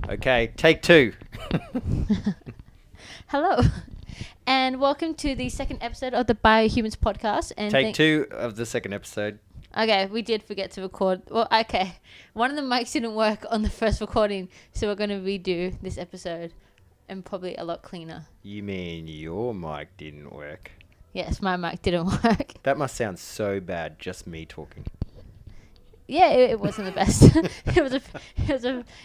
Okay, take two. Hello, and welcome to the second episode of the BIOHUMANS podcast. And Take two of the second episode. Okay, we did forget to record. Well, okay, one of the mics didn't work on the first recording, so we're going to redo this episode, and probably a lot cleaner. You mean your mic didn't work? Yes, my mic didn't work. That must sound so bad, just me talking. Yeah, it wasn't the best.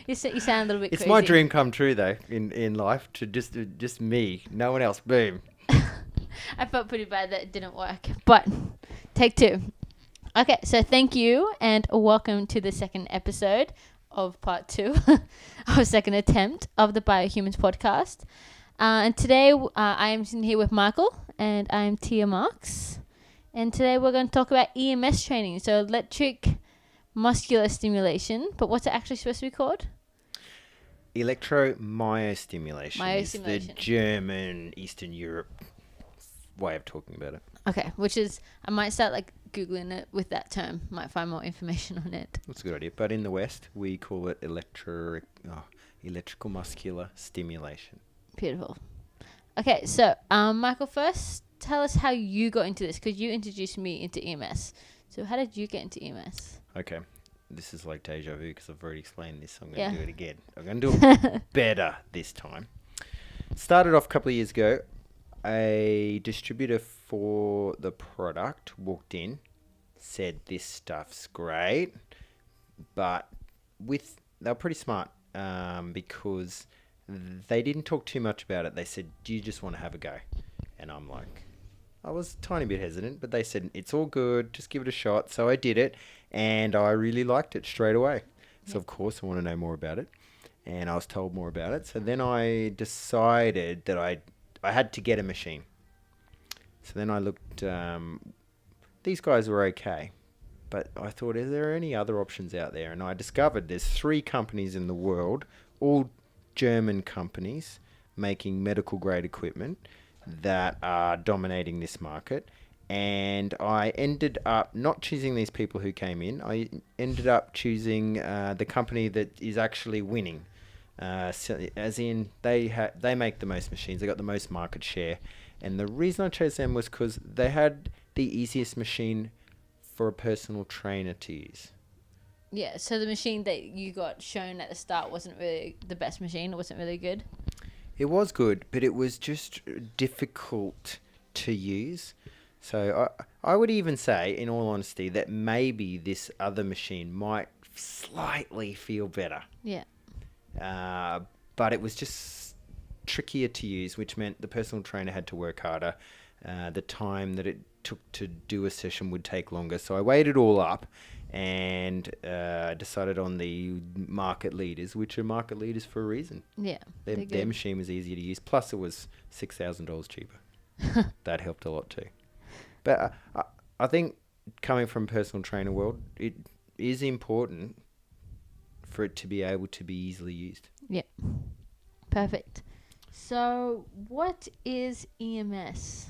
You sound a little bit It's crazy. my dream come true, though, in life, to just me, no one else, boom. I felt pretty bad that it didn't work, but take two. Okay, so thank you and welcome to the second episode of part 2 of second attempt of the BIOHUMANS podcast. And today I am sitting here with Michael and I'm Tia Marks. And today we're going to talk about EMS training, so electric muscular stimulation. But what's it actually supposed to be called? Electro myostimulation is the Myostimulation. German, Eastern Europe way of talking about it. Okay, which is, I might start like Googling it with that term, might find more information on it. That's a good idea. But in the West, we call it electrical muscular stimulation. Beautiful. Okay, so Michael, first tell us how you got into this, because you introduced me into EMS. So how did you get into EMS? Okay, this is like deja vu because I've already explained this. I'm going Yeah. to do it again. I'm going to do it better this time. Started off a couple of years ago. A distributor for the product walked in, said this stuff's great, but they were pretty smart because they didn't talk too much about it. They said, do you just want to have a go? And I'm like, I was a tiny bit hesitant, but they said, it's all good, just give it a shot. So I did it, and I really liked it straight away. So, of course, I want to know more about it, and I was told more about it. So then I decided that I had to get a machine. So then I looked, these guys were okay, but I thought, is there any other options out there? And I discovered there's 3 companies in the world, all German companies, making medical grade equipment that are dominating this market. And I ended up not choosing these people who came in. I ended up choosing the company that is actually winning. So, as in, they make the most machines. They got the most market share. And the reason I chose them was because they had the easiest machine for a personal trainer to use. Yeah, so the machine that you got shown at the start wasn't really the best machine. It wasn't really good. It was good, but it was just difficult to use. So I would even say, in all honesty, that maybe this other machine might slightly feel better. Yeah. But it was just trickier to use, which meant the personal trainer had to work harder. The time that it took to do a session would take longer. So I weighed it all up and decided on the market leaders, which are market leaders for a reason. Yeah. Their machine was easier to use. Plus, it was $6,000 cheaper. That helped a lot too. But I think coming from personal trainer world, it is important for it to be able to be easily used. Yeah. Perfect. So, what is EMS?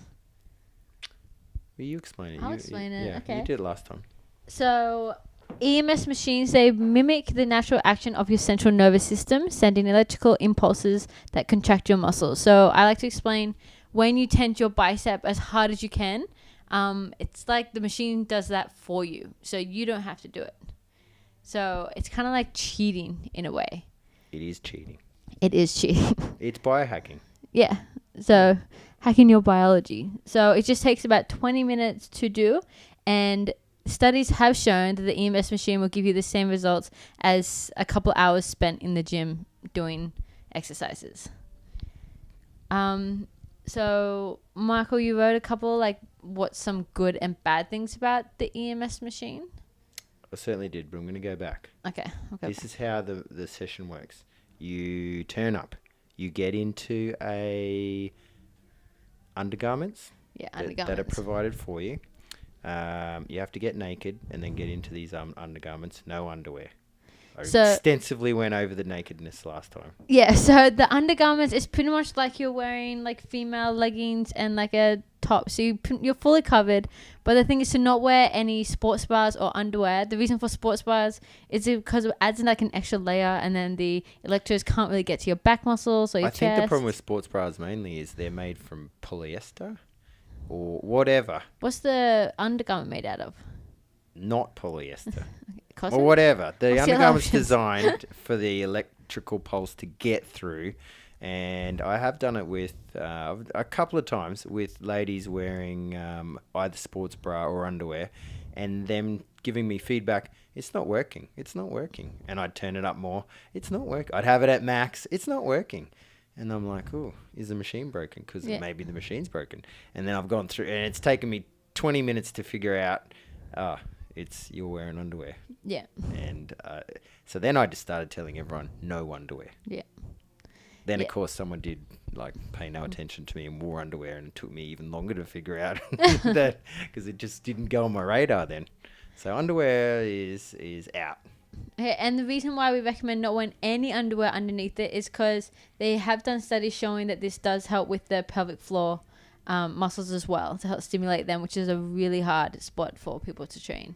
Will you explain it? I'll explain it. Yeah, Okay. you did it last time. So, EMS machines, they mimic the natural action of your central nervous system, sending electrical impulses that contract your muscles. So, I like to explain when you tense your bicep as hard as you can, it's like the machine does that for you. So, you don't have to do it. So, it's kind of like cheating in a way. It is cheating. It is cheating. It's biohacking. Yeah. So, hacking your biology. So, it just takes about 20 minutes to do. And studies have shown that the EMS machine will give you the same results as a couple hours spent in the gym doing exercises. So, Michael, you wrote a couple, like, what's some good and bad things about the EMS machine? I certainly did, but I'm going to go back. Okay. This is how the session works. You turn up. You get into undergarments. Yeah, that are undergarments. provided for you. You have to get naked and then get into these undergarments. No underwear. I extensively went over the nakedness last time. Yeah, so the undergarments is pretty much like you're wearing like female leggings and like a top top. So you're fully covered. But the thing is to not wear any sports bras or underwear. The reason for sports bras is because it adds in like an extra layer, and then the electrodes can't really get to your back muscles or your chest. I think the problem with sports bras mainly is they're made from polyester or whatever. What's the undergarment made out of? Not polyester. Cotton? Or whatever. The What's your undergarment's options? designed for the electrical pulse to get through. And I have done it with a couple of times with ladies wearing either sports bra or underwear, and them giving me feedback, it's not working, it's not working. And I'd turn it up more, it's not working. I'd have it at max, it's not working. And I'm like, oh, is the machine broken? Because maybe the machine's broken. And then I've gone through, and it's taken me 20 minutes to figure out, it's you're wearing underwear. Yeah. And so then I just started telling everyone, no underwear. Yeah. Then, of course, someone did like pay no attention to me and wore underwear, and it took me even longer to figure out that because it just didn't go on my radar then. So underwear is out. Okay, and the reason why we recommend not wearing any underwear underneath it is because they have done studies showing that this does help with the pelvic floor muscles as well, to help stimulate them, which is a really hard spot for people to train.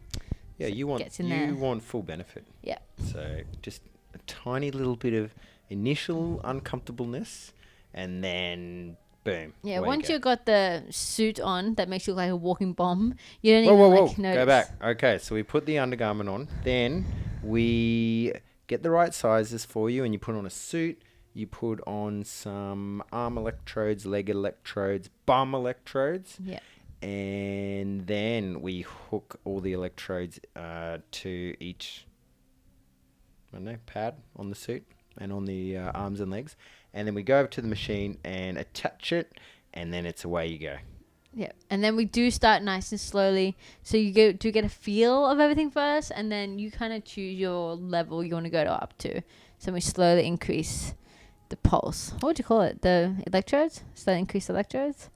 Yeah, So you want full benefit. Yeah. So just a tiny little bit of initial uncomfortableness, and then boom. Yeah, away once you you've got the suit on that makes you look like a walking bomb, you don't whoa, even whoa, like whoa. notice. Go back. Okay, so we put the undergarment on, then we get the right sizes for you, and you put on a suit. You put on some arm electrodes, leg electrodes, bum electrodes. Yeah. And then we hook all the electrodes to each, I don't know, pad on the suit and on the arms and legs. And then we go over to the machine and attach it, and then it's away you go. Yeah, and then we do start nice and slowly. So you do get a feel of everything first, and then you kind of choose your level you want to go up to. So we slowly increase the pulse. What would you call it? The electrodes? Slowly increase the electrodes?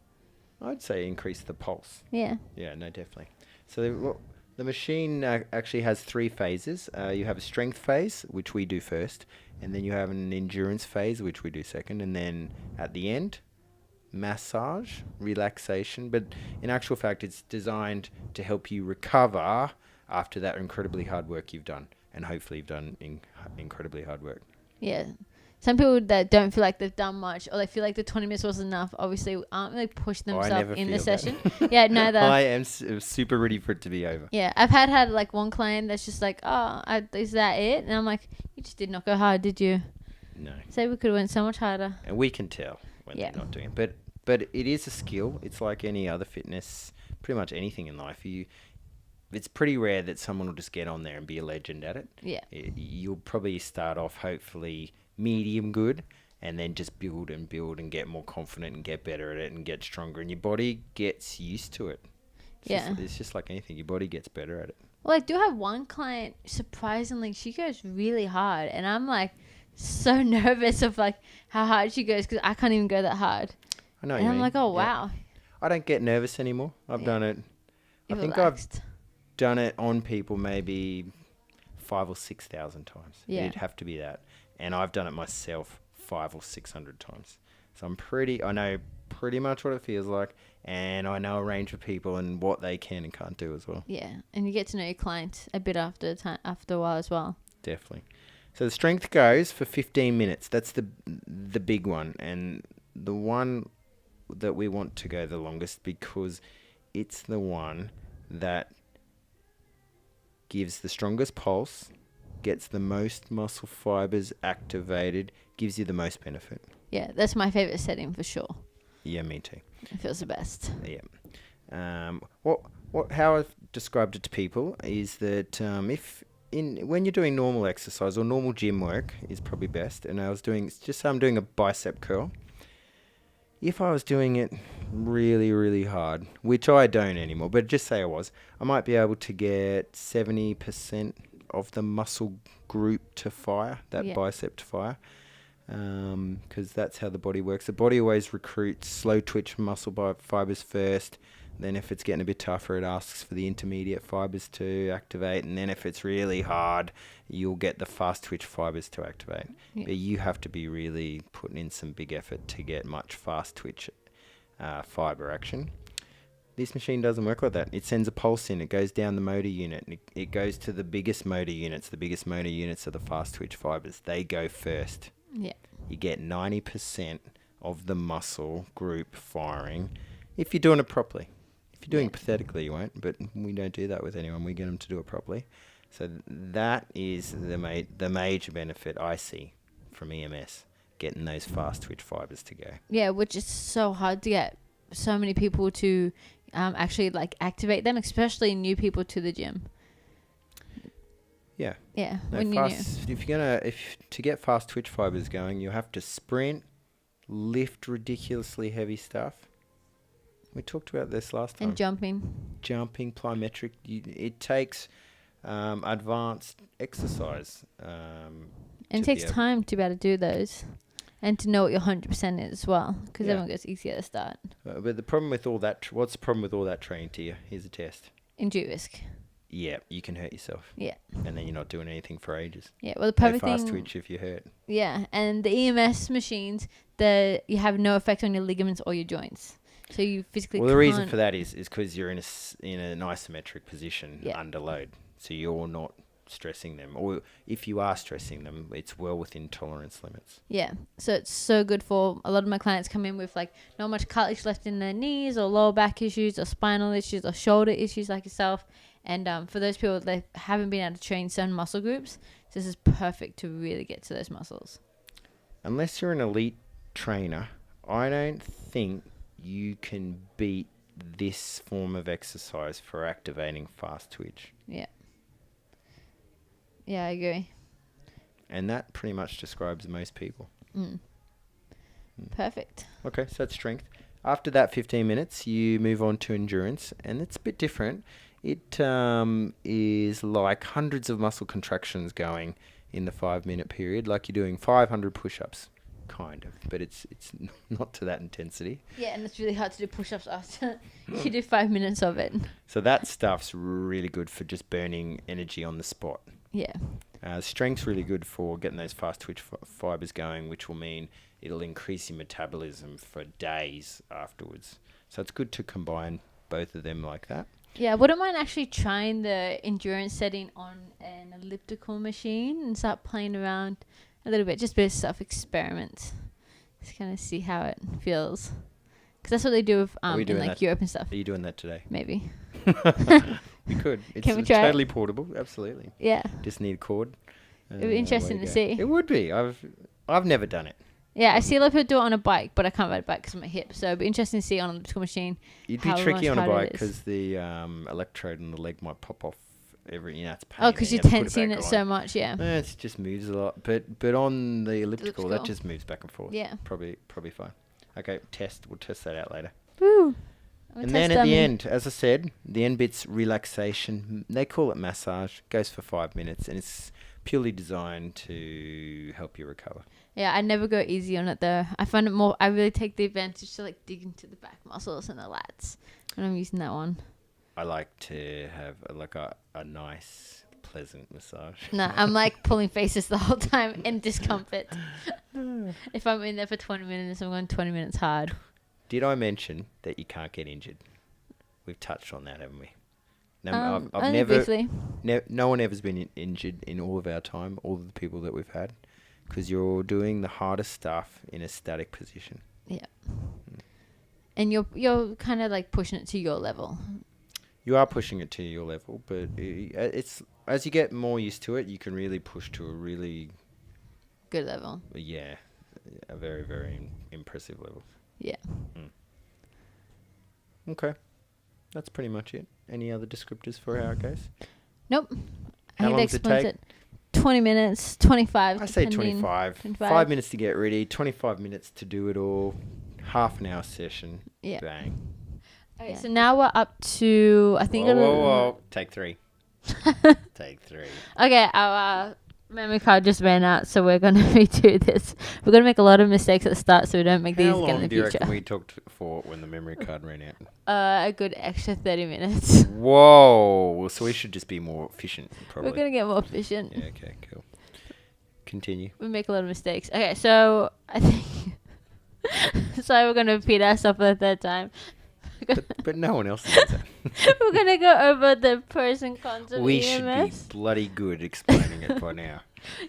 I'd say increase the pulse. Yeah. Yeah, no, definitely. So the machine actually has 3 phases. You have a strength phase, which we do first, and then you have an endurance phase, which we do second, and then at the end, massage, relaxation. But in actual fact, it's designed to help you recover after that incredibly hard work you've done, and hopefully you've done incredibly hard work. Yeah. Some people that don't feel like they've done much, or they feel like the 20 minutes wasn't enough, obviously aren't really pushing themselves in the session. Yeah, neither. I am super ready for it to be over. Yeah, I've had like one client that's just like, is that it? And I'm like, you just did not go hard, did you? No. Say we could have went so much harder. And we can tell when they're not doing it. But it is a skill. It's like any other fitness, pretty much anything in life. It's pretty rare that someone will just get on there and be a legend at it. Yeah. You'll probably start off hopefully medium good, and then just build and get more confident and get better at it and get stronger, and your body gets used to it. It's just like anything. Your body gets better at it. Well, I do have one client, surprisingly, she goes really hard, and I'm like so nervous of like how hard she goes because I can't even go that hard. I know. And I'm like, oh wow. I don't get nervous anymore. I've done it. You're I think relaxed. I've done it on people maybe 5,000 or 6,000 times. Yeah. It'd have to be that. And I've done it myself 500 or 600 times. So I know pretty much what it feels like, and I know a range of people and what they can and can't do as well. Yeah, and you get to know your client a bit after a while as well. Definitely. So the strength goes for 15 minutes. That's the big one, and the one that we want to go the longest because it's the one that gives the strongest pulse, gets the most muscle fibers activated, gives you the most benefit. Yeah, that's my favorite setting for sure. Yeah, me too. It feels the best. Yeah. How I've described it to people is that when you're doing normal exercise or normal gym work is probably best, and I'm doing a bicep curl. If I was doing it really, really hard, which I don't anymore, but just say I might be able to get 70% of the muscle group to fire, bicep to fire, because that's how the body works. The body always recruits slow twitch muscle fibers first. Then if it's getting a bit tougher, it asks for the intermediate fibers to activate. And then if it's really hard, you'll get the fast twitch fibers to activate. Yeah. But you have to be really putting in some big effort to get much fast twitch fiber action. This machine doesn't work like that. It sends a pulse in. It goes down the motor unit. And it goes to the biggest motor units. The biggest motor units are the fast twitch fibers. They go first. Yeah. You get 90% of the muscle group firing if you're doing it properly. If you're doing it pathetically, you won't. But we don't do that with anyone. We get them to do it properly. So that is the major benefit I see from EMS, getting those fast twitch fibers to go. Yeah, which is so hard to get so many people to actually like activate them, especially new people to the gym. Yeah. Yeah. No, when if to get fast twitch fibers going, you have to sprint, lift ridiculously heavy stuff. We talked about this last time. And Jumping, plyometric. It takes advanced exercise. And it takes time to be able to do those. And to know what your 100% is as well. Because everyone goes easy at the start. But the problem with all that... what's the problem with all that training to you? Here's a test. Injury risk. Yeah, you can hurt yourself. Yeah. And then you're not doing anything for ages. Yeah, well, the perfect fast thing... twitch if you hurt. Yeah, and the EMS machines, you have no effect on your ligaments or your joints. So you physically the reason for that is because you're in an isometric position under load. So you're not stressing them. Or if you are stressing them, it's well within tolerance limits. Yeah. So it's so good for... a lot of my clients come in with like not much cartilage left in their knees or lower back issues or spinal issues or shoulder issues like yourself. And for those people that haven't been able to train certain muscle groups, this is perfect to really get to those muscles. Unless you're an elite trainer, I don't think you can beat this form of exercise for activating fast twitch. Yeah. Yeah, I agree. And that pretty much describes most people. Perfect. Okay, so that's strength. After that 15 minutes, you move on to endurance, and it's a bit different. It is like hundreds of muscle contractions going in the 5-minute period, like you're doing 500 push-ups, kind of, but it's not to that intensity. Yeah, and it's really hard to do push-ups after you do 5 minutes of it. So that stuff's really good for just burning energy on the spot. Yeah. Strength's really good for getting those fast twitch fibers going, which will mean it'll increase your metabolism for days afterwards. So it's good to combine both of them like that. Yeah, I wouldn't mind actually trying the endurance setting on an elliptical machine and start playing around a little bit, just a bit of self-experiment. Just kind of see how it feels. Because that's what they do with in like Europe and stuff. Are you doing that today? Maybe. We could. It's Can we try totally portable, absolutely. Yeah. Just need a cord. It would be interesting to see. It would be. I've never done it. Yeah, I see a lot of people do it on a bike, but I can't ride a bike because of my hip. So it'd be interesting to see on an elliptical machine. It'd be tricky on a bike because the electrode in the leg might pop off it's pain. Oh, because you're tensing it so much, yeah. It just moves a lot. But on the elliptical, that just moves back and forth. Yeah. Probably fine. Okay, we'll test that out later. Woo. And then at the end, as I said, the end bit's relaxation. They call it massage. Goes for 5 minutes, and it's purely designed to help you recover. Yeah, I never go easy on it though. I find it more... I really take the advantage to like dig into the back muscles and the lats when I'm using that one. I like to have a nice, pleasant massage. No, I'm like pulling faces the whole time in discomfort. If I'm in there for 20 minutes, I'm going 20 minutes hard. Did I mention that you can't get injured? We've touched on that, haven't we? No, I've never... briefly. No one ever's been injured in all of our time, all of the people that we've had, because you're doing the hardest stuff in a static position. Yeah. And you're kind of like pushing it to your level. You are pushing it to your level, but it's as you get more used to it, you can really push to a really... good level. Yeah, a very, very impressive level. Yeah. Okay. That's pretty much it. Any other descriptors for how it goes? Nope. How long does it take? 20 minutes, 25. I say 25. 5 minutes to get ready, 25 minutes to do it all. Half an hour session. Yeah. Bang. Okay, so now we're up to, I think... Whoa. Take 3. Take 3. Okay, our memory card just ran out, so we're going to redo this. We're going to make a lot of mistakes at the start so we don't make these again in the future. How long do you reckon we talked for when the memory card ran out? A good extra 30 minutes. Whoa. So we should just be more efficient, probably. We're going to get more efficient. Yeah, okay, cool. Continue. We make a lot of mistakes. Okay, so I think... Sorry, we're going to repeat ourselves for the third time. but no one else does that. We're gonna go over the pros and cons of We EMS. should be bloody good explaining it by now.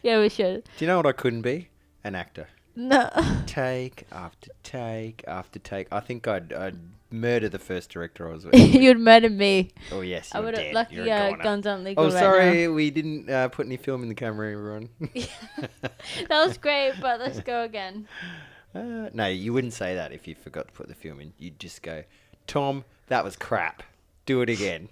Yeah, we should. Do you know what I couldn't be? An actor. No. Take after take after take. I think I'd murder the first director I was with. You'd murder me. Oh yes, I you're would have dead. lucky You're a goner. guns aren't legal Oh, right sorry, we didn't put any film in the camera, everyone. now. That was great, but let's go again. No, you wouldn't say that if you forgot to put the film in. You'd just go, Tom, that was crap. Do it again.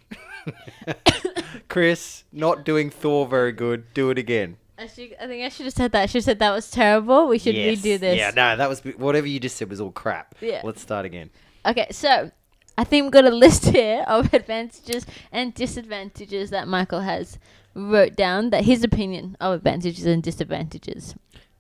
Chris, not doing Thor very good. Do it again. I think I should have said that. I should have said that was terrible. We should Yes. redo this. Yeah, no, that was whatever you just said was all crap. Yeah. Let's start again. Okay, so I think we've got a list here of advantages and disadvantages that Michael has wrote down. That his opinion of advantages and disadvantages.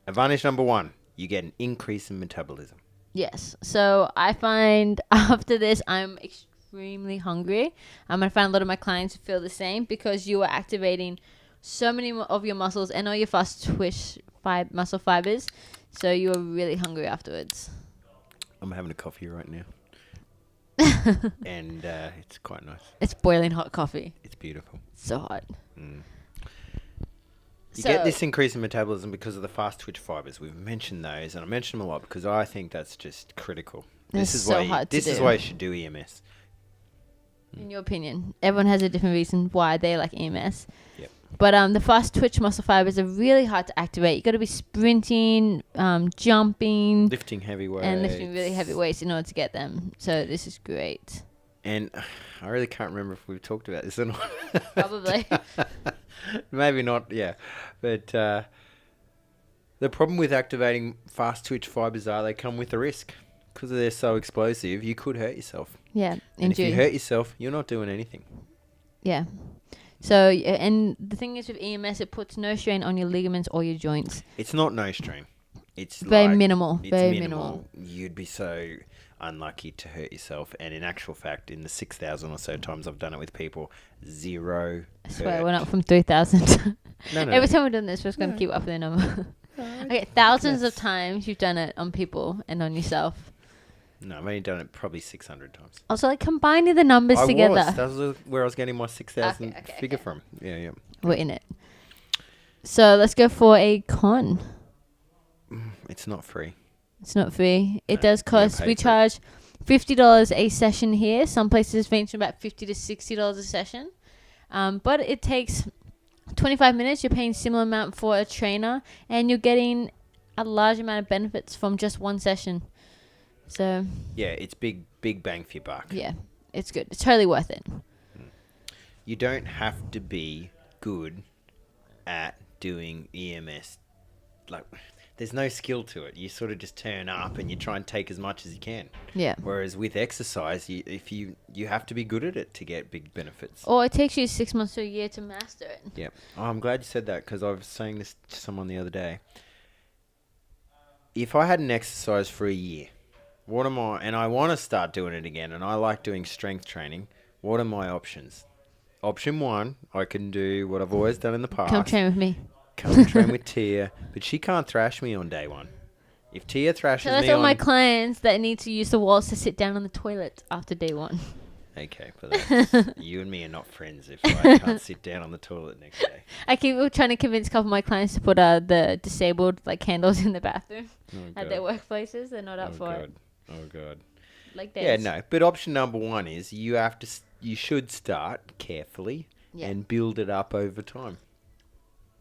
Advantage number 1, you get an increase in metabolism. Yes. So I find after this, I'm extremely hungry. I'm going to find a lot of my clients feel the same because you are activating so many of your muscles and all your fast twitch muscle fibers. So you are really hungry afterwards. I'm having a coffee right now. And it's quite nice. It's boiling hot coffee. It's beautiful. It's so hot. You get this increase in metabolism because of the fast twitch fibers. We've mentioned those, and I mention them a lot because I think that's just critical. This is so hard to This is do. why you should do EMS. In your opinion, everyone has a different reason why they like EMS. Yep. But the fast twitch muscle fibers are really hard to activate. You got to be sprinting, jumping, Lifting heavy weights. and lifting really heavy weights in order to get them. So this is great. And I really can't remember if we've talked about this or not. Probably. Maybe not, yeah. But the problem with activating fast twitch fibers are they come with a risk. Because they're so explosive, you could hurt yourself. Yeah, And if you injury. hurt yourself, you're not doing anything. Yeah. So, and the thing is with EMS, it puts no strain on your ligaments or your joints. It's not no strain. It's Very like, minimal. It's Very minimal. You'd be so unlucky to hurt yourself. And in actual fact, in the 6,000 or so times I've done it with people, 0 I swear, hurt. we're not from 3,000. No. Every time we've done this, we're just going to keep up with the number. Okay, thousands of times you've done it on people and on yourself. No, I've only done it probably 600 times. Also, like combining the numbers together. That was where I was getting my 6,000 Okay, figure from. Yeah. We're in it. So let's go for a con. It's not free. It's not free. It No, does you gotta cost. pay We for it. charge $50 a session here. Some places range from about $50 to $60 a session. But it takes 25 minutes. You're paying similar amount for a trainer, and you're getting a large amount of benefits from just one session. So Yeah, it's big bang for your buck. yeah, it's good. It's totally worth it. You don't have to be good at doing EMS. Like, there's no skill to it. You sort of just turn up and you try and take as much as you can. Yeah. Whereas with exercise, you have to be good at it to get big benefits. Or it takes you 6 months to a year to master it. Yep. Oh, I'm glad you said that because I was saying this to someone the other day. If I hadn't exercised for a year, and I want to start doing it again, and I like doing strength training, what are my options? Option 1, I can do what I've always done in the past. Come train with me. Come and train with Tia, but she can't thrash me on day 1. If Tia thrashes So that's me all on... my clients that need to use the walls to sit down on the toilet after day 1. Okay, but that's, you and me are not friends if I can't sit down on the toilet next day. I keep trying to convince a couple of my clients to put the disabled candles in the bathroom at their workplaces. They're not up for it. Oh god. Like Yeah, this. no. But option number 1 is you should start carefully and build it up over time.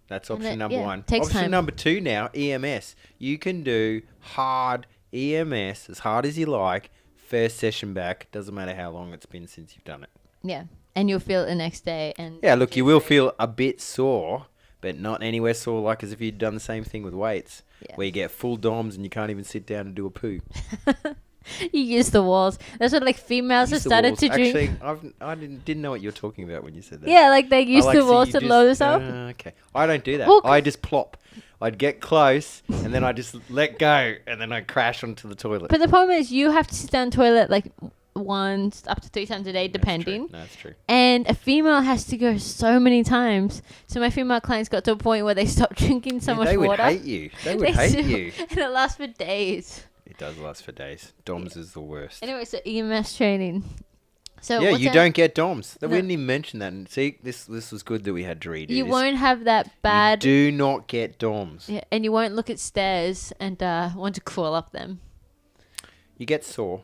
That's option number 1. Takes Option time. number 2 now, EMS. You can do hard EMS as hard as you like. First session back, doesn't matter how long it's been since you've done it. Yeah, and you'll feel it the next day. And Yeah, look, you will feel a bit sore, but not anywhere sore like as if you'd done the same thing with weights, where you get full DOMs and you can't even sit down and do a poo. You use the walls. That's what females have Use the started walls. to drink. Actually, I didn't know what you were talking about when you said that. Yeah, they use I the to see walls you to just- lower themselves. Okay, I don't do that. Well, I just plop. I'd get close and then I just let go and then I crash onto the toilet. But the problem is you have to sit down toilet once up to 3 times a day, depending. That's true. And a female has to go so many times. So my female clients got to a point where they stopped drinking so much they would water. hate you. They would They hate do. you. And it lasts for days. It It does last for days. DOMS is the worst. Anyway, so EMS training. So Yeah, what's you that- don't get DOMS. No. We didn't even mention that. And see, this was good that we had to redo You this. won't have that bad. You do not get DOMS. Yeah, and you won't look at stairs and want to crawl up them. You get sore,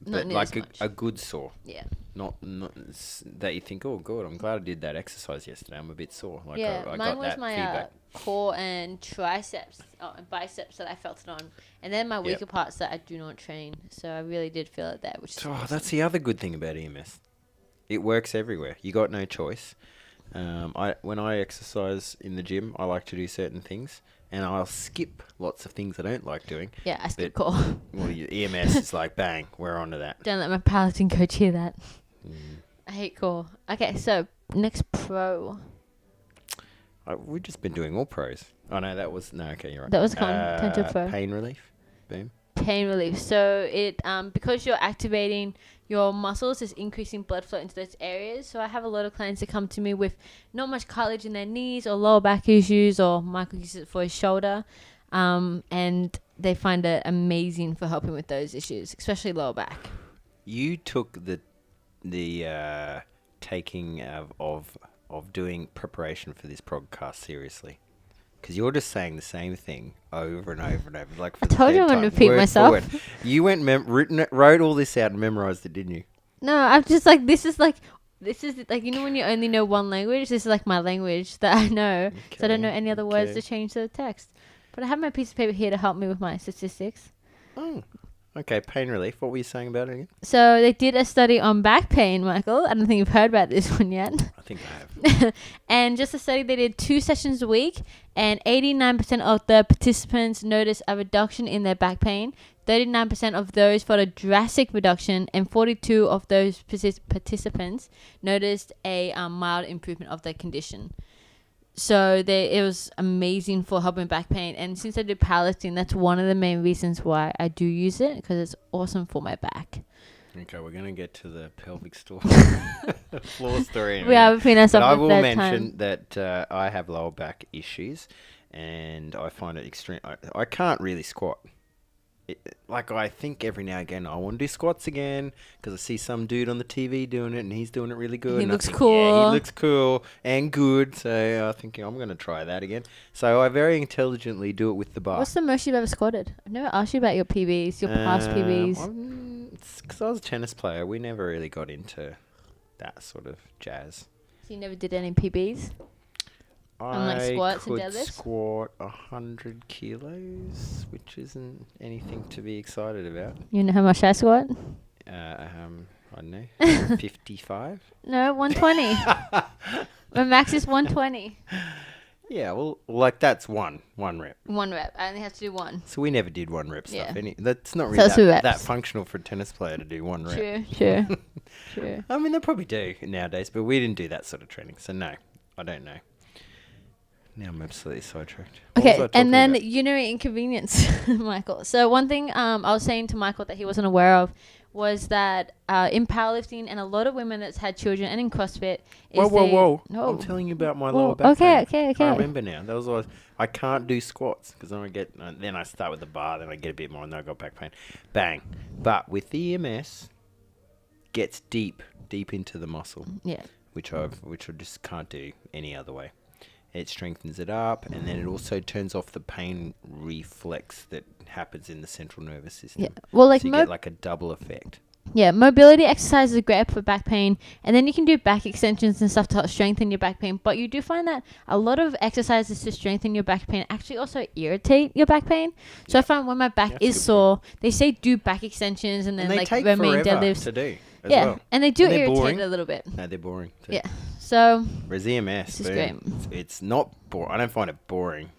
Not but near like as much. a good sore. Yeah. Not that you think, oh, good, I'm glad I did that exercise yesterday. I'm a bit sore. Like Yeah, I mine got was that my feedback. core and triceps and biceps that I felt it on. And then my weaker parts that I do not train. So I really did feel it there, which is awesome. That's the other good thing about EMS. It works everywhere. You got no choice. When I exercise in the gym, I like to do certain things, and I'll skip lots of things I don't like doing. Yeah, I skip But- core. Well, EMS is like, bang, we're onto that. Don't let my powerlifting coach hear that. I hate core. Okay, so next pro. We've just been doing all pros. Oh, no, okay, you're right. That was Continental Pro. Pain relief. Boom. Pain relief. So it because you're activating your muscles, is increasing blood flow into those areas. So I have a lot of clients that come to me with not much cartilage in their knees or lower back issues, or Michael uses it for his shoulder, and they find it amazing for helping with those issues, especially lower back. You took the taking of doing preparation for this podcast seriously, because you're just saying the same thing over and over and over. Like for I told you I wouldn't repeat myself. You went wrote all this out and memorized it, didn't you? No, I'm just like, this is like, you know when you only know one language? This is like my language that I know. So I don't know any other words to change the text. But I have my piece of paper here to help me with my statistics. Oh, okay. Pain relief. What were you saying about it again? So they did a study on back pain, Michael. I don't think you've heard about this one yet. I think I have. And just a study, they did 2 sessions a week, and 89% of the participants noticed a reduction in their back pain. 39% of those felt a drastic reduction, and 42 of those participants noticed a mild improvement of their condition. So it was amazing for helping back pain. And since I do powerlifting, that's one of the main reasons why I do use it, because it's awesome for my back. Okay, we're going to get to the pelvic floor story. In a We are minute. between us But up I at will that mention time. that I have lower back issues, and I find it extreme. I can't really squat. I think every now and again I want to do squats again, because I see some dude on the TV doing it, and he's doing it really good. He and looks I think, cool. Yeah, he looks cool and good. So I'm thinking I'm going to try that again. So I very intelligently do it with the bar. What's the most you've ever squatted? I've never asked you about your PBs, your past PBs. It's because I was a tennis player. We never really got into that sort of jazz. So you never did any PBs? On, like, squats and could deadlifts? squat 100 kilos, which isn't anything to be excited about. You know how much I squat? I don't know, 55? No, 120. My max is 120. Yeah, well, like that's one rep. 1 rep. I only have to do 1. So we never did 1 rep stuff. Yeah. That's not So really it's 2 that reps. functional for a tennis player to do 1 rep. True. I mean, they probably do nowadays, but we didn't do that sort of training. So no, I don't know. Now I'm absolutely sidetracked. What was I Okay, talking and then about? urinary inconvenience, Michael. So one thing I was saying to Michael that he wasn't aware of was that in powerlifting and a lot of women that's had children and in CrossFit is Whoa. No. I'm telling you about my Whoa, lower back pain. okay. I remember now. That was always, I can't do squats because then I start with the bar, then I get a bit more, and then I got back pain. Bang. But with the EMS, gets deep into the muscle, Yeah. which I just can't do any other way. It strengthens it up, and then it also turns off the pain reflex that happens in the central nervous system. Yeah. Well, like so you get like a double effect. Yeah, mobility exercises are great for back pain, and then you can do back extensions and stuff to help strengthen your back pain. But you do find that a lot of exercises to strengthen your back pain actually also irritate your back pain. So I find when my back That's a is good sore, they say do back extensions and then they like take romaine forever deadlifts. to do as Yeah, well. and they do And they're irritate boring. it a little bit. No, they're boring too. Yeah. So Whereas EMS, This is boom, great. it's not boring. I don't find it boring.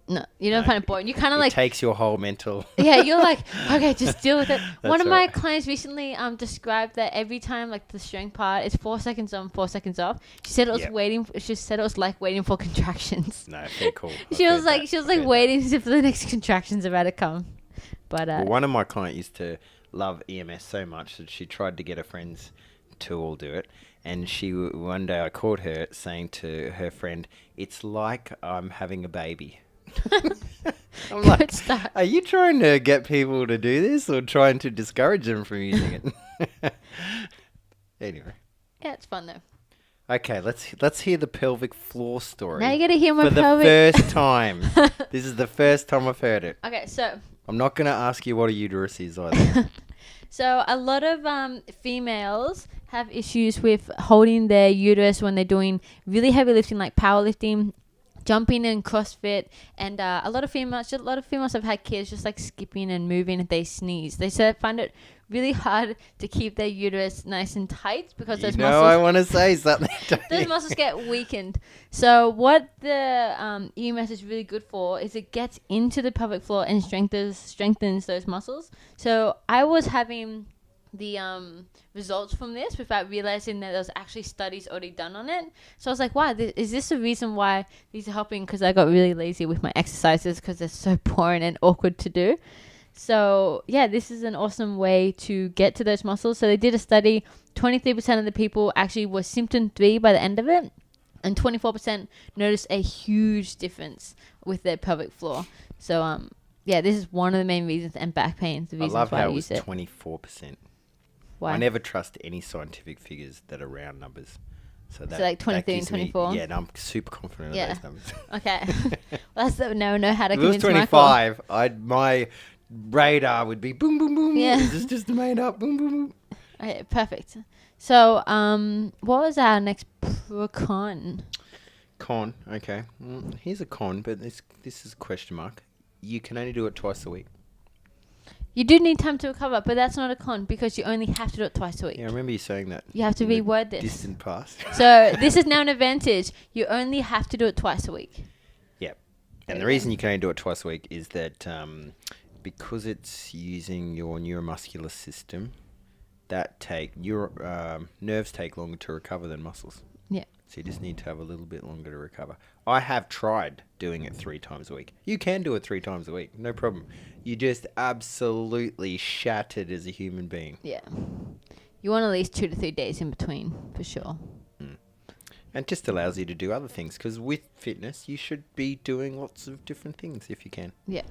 no, you don't No, find it boring. You kind of It like takes your whole mental. yeah, you're like, okay, just deal with it. One of my right. clients recently described that every time like the strength part is 4 seconds on, 4 seconds off. She said it was Yep. She said it was like waiting for contractions. No, fair cool. She was like waiting for the next contractions about to come. But Well, one of my clients used to love EMS so much that she tried to get her friends to all do it. And one day I caught her saying to her friend, "It's like I'm having a baby." I'm I'm Good like, start. are you trying to get people to do this or trying to discourage them from using it? Anyway. Yeah, it's fun though. Okay, let's hear the pelvic floor story. Now you gotta hear my for pelvic. the first time. This is the first time I've heard it. Okay, so I'm not going to ask you what a uterus is either. so a lot of females have issues with holding their uterus when they're doing really heavy lifting, like powerlifting, jumping and CrossFit, and a lot of females have had kids just like skipping and moving if they sneeze. They find it really hard to keep their uterus nice and tight because those muscles. I want to say something. Those muscles get weakened. So what the EMS is really good for is it gets into the pelvic floor and strengthens those muscles. So I was having the results from this without realizing that there was actually studies already done on it. So I was like, wow, is this the reason why these are helping? Because I got really lazy with my exercises because they're so boring and awkward to do. So yeah, this is an awesome way to get to those muscles. So they did a study, 23% of the people actually were symptom 3 by the end of it, and 24% noticed a huge difference with their pelvic floor. So yeah, this is one of the main reasons, and back pain is the reason why I use it. I love how it was 24%. Why? I never trust any scientific figures that are round numbers. So like 23 and 24? Yeah, no, I'm super confident of those numbers. Okay. Well, that's now know how to if it was convince 25, my radar would be boom, boom, boom. Yeah. This is just made up. Boom, boom, boom. Okay, perfect. So, what was our next con? Con, okay. Here's a con, but this is a question mark. You can only do it twice a week. You do need time to recover, but that's not a con because you only have to do it twice a week. Yeah, I remember you saying that. You have to reword this. Distant past. So this is now an advantage. You only have to do it twice a week. Yep. And the reason you can only do it twice a week is that because it's using your neuromuscular system, nerves take longer to recover than muscles. Yeah. So you just need to have a little bit longer to recover. I have tried doing it 3 times a week. You can do it 3 times a week, no problem. You just absolutely shattered as a human being. Yeah. You want at least 2 to 3 days in between, for sure. And it just allows you to do other things, because with fitness, you should be doing lots of different things if you can. Yeah.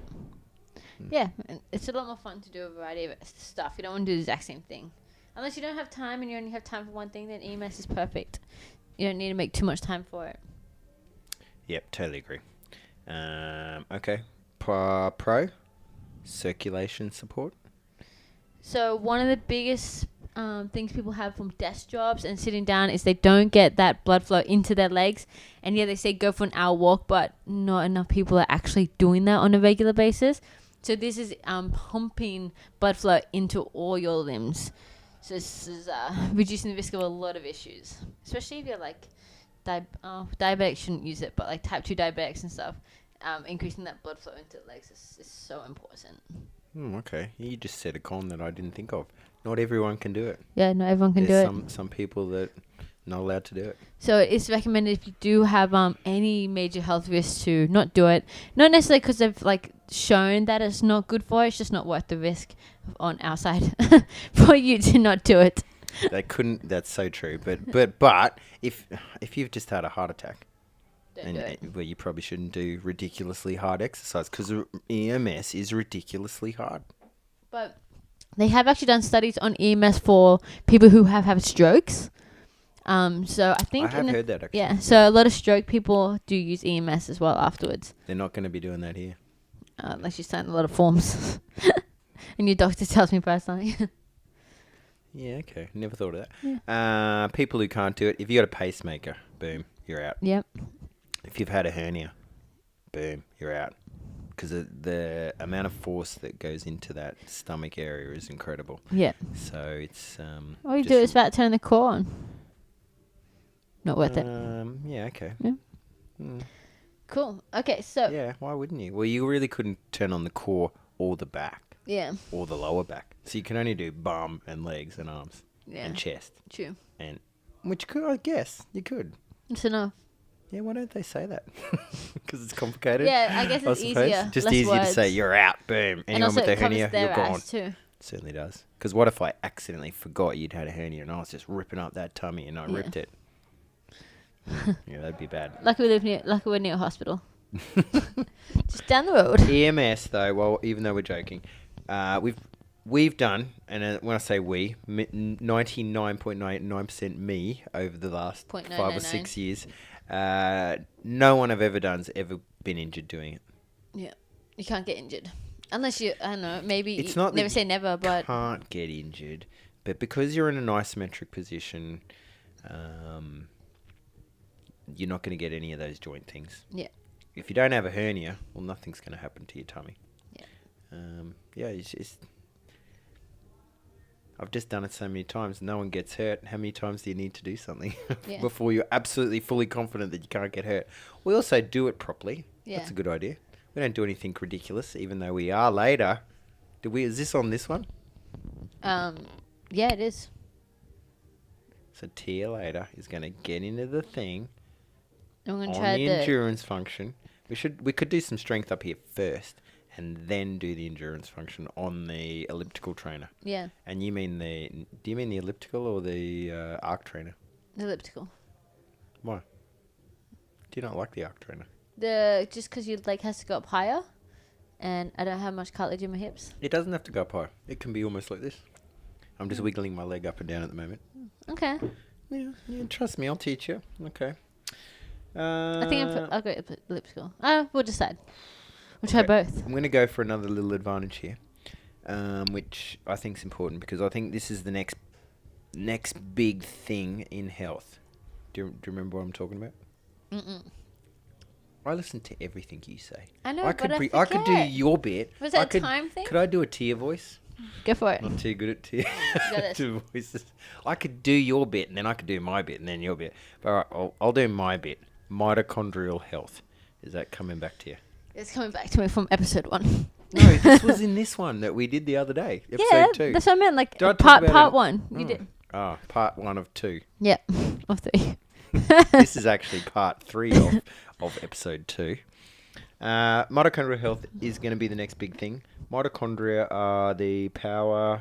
Yeah, and it's a lot more fun to do a variety of stuff. You don't want to do the exact same thing. Unless you don't have time and you only have time for one thing, then EMS is perfect. You don't need to make too much time for it. Yep, totally agree. Okay. Pro, circulation support. So one of the biggest things people have from desk jobs and sitting down is they don't get that blood flow into their legs. And yeah, they say go for an hour walk, but not enough people are actually doing that on a regular basis. So this is pumping blood flow into all your limbs. So this is reducing the risk of a lot of issues, especially if you're like diabetics shouldn't use it, but like type 2 diabetics and stuff. Increasing that blood flow into the legs is so important. Okay. You just said a con that I didn't think of. Not everyone can do it. Yeah, not everyone can do it. Some people that not allowed to do it. So it's recommended if you do have any major health risks to not do it. Not necessarily because they've like shown that it's not good for it. It's just not worth the risk on our side for you to not do it. They couldn't. That's so true. But if you've just had a heart attack, well, you probably shouldn't do ridiculously hard exercise because EMS is ridiculously hard. But they have actually done studies on EMS for people who have had strokes. So I think I have heard that actually. Yeah, so a lot of stroke people do use EMS as well afterwards. They're not going to be doing that here. Unless you sign a lot of forms. And your doctor tells me personally. Yeah, okay. Never thought of that. Yeah. People who can't do it, if you got a pacemaker, boom, you're out. Yep. If you've had a hernia, boom, you're out. Because the amount of force that goes into that stomach area is incredible. Yeah. So it's... all you do is about turn the core on. Not worth it. Yeah, okay. Yeah. Cool. Okay, so... Yeah, why wouldn't you? Well, you really couldn't turn on the core or the back. Yeah. Or the lower back. So you can only do bum and legs and arms. Yeah. And chest. True. And which could, I guess, you could. It's enough. Yeah, why don't they say that? Because it's complicated. Yeah, I guess it's easier. Just less easier words. to say, you're out, boom. Anyone with a hernia, you're gone. Too. It certainly does. Because what if I accidentally forgot you'd had a hernia and I was just ripping up that tummy and I ripped it? Yeah, that'd be bad. Luckily we're near a hospital. Just down the road. EMS though, well, even though we're joking, we've done, and when I say we, 99.99% me over the last 5 or 6 years. No one I've ever done's ever been injured doing it. Yeah, you can't get injured unless you. I don't know. Maybe it's not never say never, but can't get injured. But because you're in an isometric position, you're not going to get any of those joint things. Yeah. If you don't have a hernia, well, nothing's going to happen to your tummy. Yeah. It's just. I've just done it so many times. No one gets hurt. How many times do you need to do something before you're absolutely fully confident that you can't get hurt? We also do it properly. Yeah. That's a good idea. We don't do anything ridiculous, even though we are later. Is this on this one? Yeah, it is. So Tia later is going to get into the thing. I'm going to on try the endurance function. We could do some strength up here first, and then do the endurance function on the elliptical trainer. Yeah. And do you mean the elliptical or the arc trainer? The elliptical. Why? Do you not like the arc trainer? Just because your leg has to go up higher, and I don't have much cartilage in my hips. It doesn't have to go up high. It can be almost like this. I'm just wiggling my leg up and down at the moment. Okay. Yeah, trust me, I'll teach you. Okay. I think I'll go elliptical. We'll decide. We'll try both. I'm going to go for another little advantage here, which I think is important because I think this is the next big thing in health. Do you remember what I'm talking about? Mm-mm. I listen to everything you say. I know, I could do your bit. Was that a time thing? Could I do a Tia voice? Go for it. Not too good at Tia voices. I could do your bit, and then I could do my bit, and then your bit. But all right, I'll do my bit. Mitochondrial health. Is that coming back to you? It's coming back to me from episode 1. No, this was in this one that we did the other day. Episode 2. That's what I meant. Like part 1. You did. Oh, part 1 of 2. Yeah, of 3. This is actually part 3 of episode 2. Mitochondrial health is going to be the next big thing. Mitochondria are the powerhouses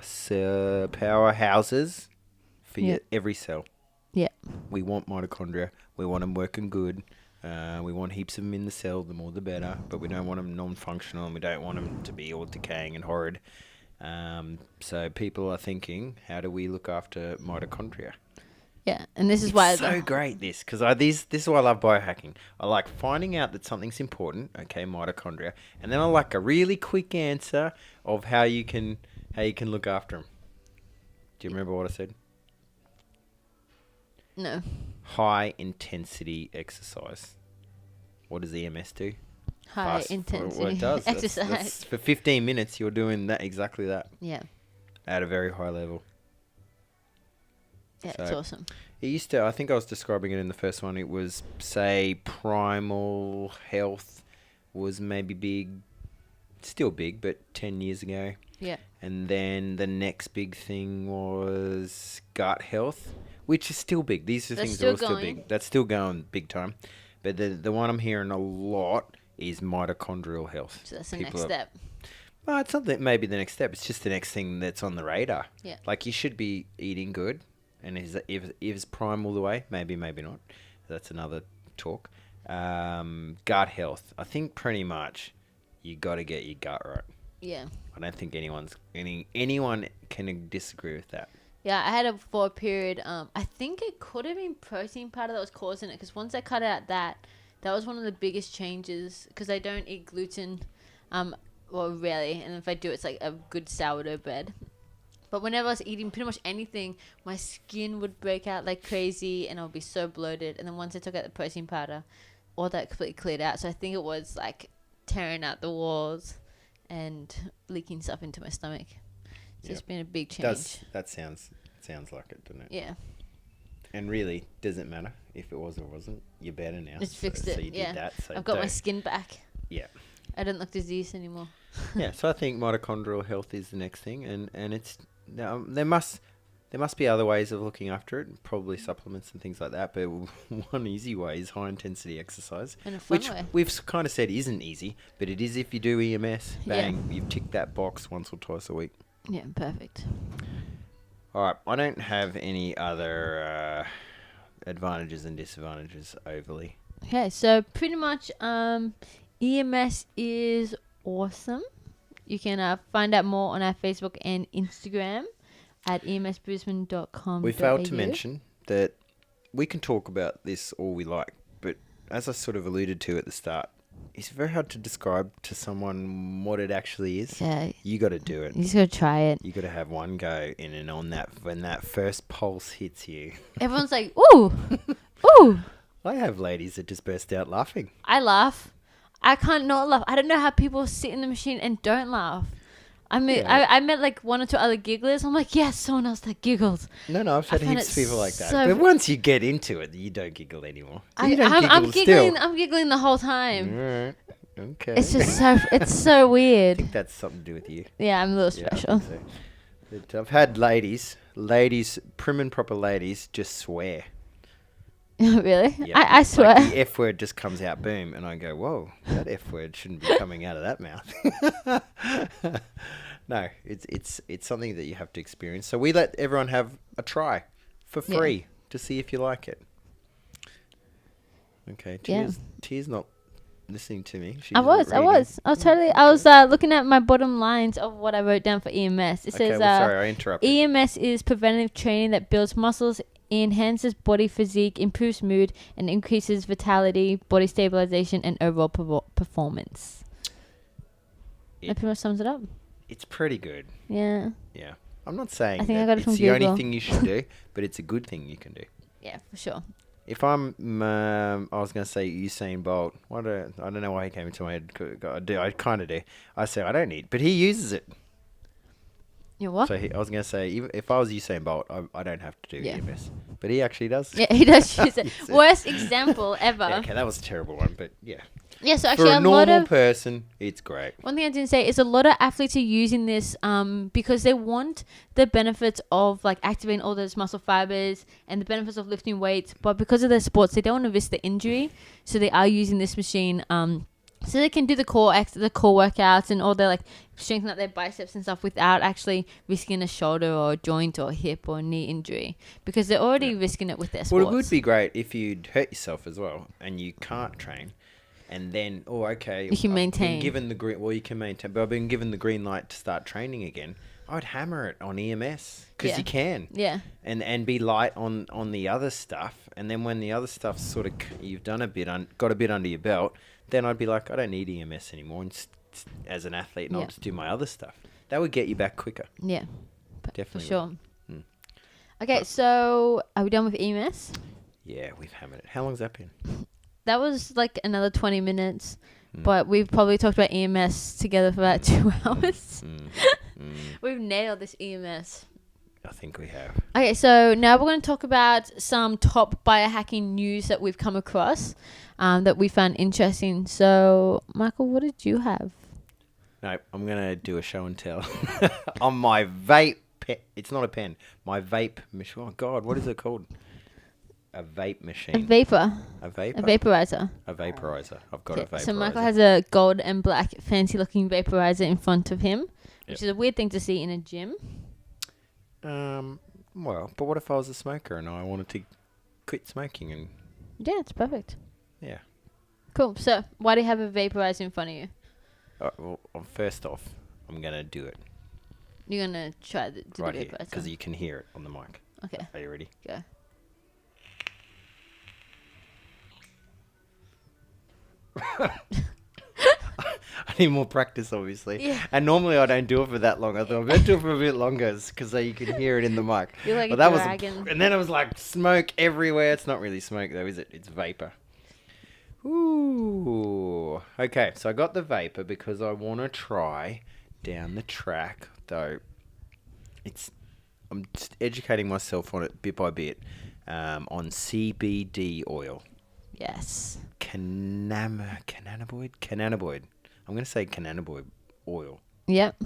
for every cell. Yeah. We want mitochondria. We want them working good. We want heaps of them in the cell. The more the better. But we don't want them non-functional, and we don't want them to be all decaying and horrid. So people are thinking, how do we look after mitochondria? Yeah, and this is why it's so great because this is why I love biohacking. I like finding out that something's important, okay, mitochondria, and then I like a really quick answer of how you can look after them. Do you remember what I said? No. High intensity exercise. What does EMS do? High intensity exercise. That's for 15 minutes, you're doing exactly that. Yeah. At a very high level. Yeah, it's awesome. It used to, I think I was describing it in the first one, it was, say, primal health was maybe big, still big, but 10 years ago. Yeah. And then the next big thing was gut health, which is still big. These are things that are all still big. That's still going big time. But the one I'm hearing a lot is mitochondrial health. So that's the next step. Well, it's not maybe the next step. It's just the next thing that's on the radar. Yeah. Like you should be eating good. And is primal the way? Maybe not. That's another talk. Gut health. I think pretty much you got to get your gut right. Yeah. I don't think anyone can disagree with that. Yeah, I had for a period. I think it could have been protein powder that was causing it because once I cut out that was one of the biggest changes because I don't eat gluten, well, rarely, and if I do, it's like a good sourdough bread. But whenever I was eating pretty much anything, my skin would break out like crazy and I would be so bloated. And then once I took out the protein powder, all that completely cleared out. So I think it was like tearing out the walls and leaking stuff into my stomach. So it's been a big change. That sounds like it, doesn't it? Yeah. And really, doesn't matter if it was or wasn't. You're better now. Just fixed it. So you did that. So I've got my skin back. Yeah. I don't look diseased anymore. Yeah. So I think mitochondrial health is the next thing, and it's. There must be other ways of looking after it, probably supplements and things like that. But one easy way is high intensity exercise, which we've kind of said isn't easy, but it is if you do EMS. Bang, you've ticked that box once or twice a week. Yeah, perfect. All right, I don't have any other advantages and disadvantages overly. Okay, so pretty much EMS is awesome. You can find out more on our Facebook and Instagram at emsbrisbane.com. We failed to mention that we can talk about this all we like, but as I sort of alluded to at the start, it's very hard to describe to someone what it actually is. Yeah. You got to do it. You just got to try it. You got to have one go in, and on that, when that first pulse hits you. Everyone's like, ooh, ooh. I have ladies that just burst out laughing. I laugh. I can't not laugh. I don't know how people sit in the machine and don't laugh. I mean, Yeah. I met like one or two other gigglers. I'm like, yes, someone else that giggles. No, I've had I find heaps of it people like that. so But once you get into it, you don't giggle anymore. I'm giggle giggling. still. I'm giggling the whole time. Alright. Okay. It's just it's so I weird. think that's something to do with you. Yeah, I'm a little Yeah, I special. think so. But I've had ladies, prim and proper ladies, just swear. Really? Yeah, I swear. Like the F word just comes out, boom, and I go, whoa, that F word shouldn't be coming out of that mouth. No, it's something that you have to experience. So we let everyone have a try for free to see if you like it. Okay, Tia's not listening to me. She's I was totally. I was looking at my bottom lines of what I wrote down for EMS. It says, sorry, I interrupted. EMS is preventative training that builds muscles, enhances body physique, improves mood, and increases vitality, body stabilization, and overall performance. That pretty much sums it up. It's pretty good. Yeah. Yeah. I'm not saying I think I that got it it's from the only Google. thing you should do, but it's a good thing you can do. Yeah, for sure. If I'm, I was going to say Usain Bolt. I don't know why he came into my head. I kind of do. I say I don't need, but he uses it. You what? So I was going to say, if I was Usain Bolt, I don't have to do EMS. But he actually does. Yeah, he does use it. Use it. Worst example ever. Yeah, okay, that was a terrible one, but yeah. Yeah, so actually For a lot normal of person, it's great. one thing I didn't say is a lot of athletes are using this because they want the benefits of like activating all those muscle fibers and the benefits of lifting weights, but because of their sports, they don't want to risk the injury, so they are using this machine so they can do the core workouts and all their like strengthen up their biceps and stuff without actually risking a shoulder or joint or hip or knee injury because they're already risking it with their sports. Well, it would be great if you'd hurt yourself as well and you can't train. And then, you can maintain. Given the green, well, you can maintain. But I've been given the green light to start training again. I'd hammer it on EMS because you can. Yeah. And be light on the other stuff. And then when the other stuff's sort of you've done got a bit under your belt, then I'd be like, I don't need EMS anymore. And as an athlete, and I'll just do my other stuff. That would get you back quicker. Yeah, Definitely. for sure. Okay, so are we done with EMS? Yeah, we've hammered it. How long's that been? That was like another 20 minutes, but we've probably talked about EMS together for about 2 hours. We've nailed this EMS. I think we have. Okay, so now we're going to talk about some top biohacking news that we've come across that we found interesting. So, Michael, what did you have? No, I'm going to do a show and tell on my vape pen. It's not a pen. My vape machine. Oh, God, what is it called? A vape machine. A vapor. A vapor? A vaporizer. A vaporizer. I've got a vaporizer. So Michael has a gold and black fancy looking vaporizer in front of him, which is a weird thing to see in a gym. Well, but what if I was a smoker and I wanted to quit smoking and... Yeah, it's perfect. Yeah. Cool. So why do you have a vaporizer in front of you? Well, first off, I'm going to do it. You're going to try to do right the here, vaporizer? because you can hear it on the mic. Okay. Are you ready? Go. I need more practice, obviously. Yeah. And normally I don't do it for that long. I thought I'm going to do it for a bit longer because you can hear it in the mic. You're like but a that dragon. and then it was like smoke everywhere. It's not really smoke though, is it? It's vapor. Ooh. Okay, so I got the vapor because I want to try down the track, though. I'm just educating myself on it bit by bit, on CBD oil. Yes. Cannabinoid? I'm going to say cannabinoid oil. Yep.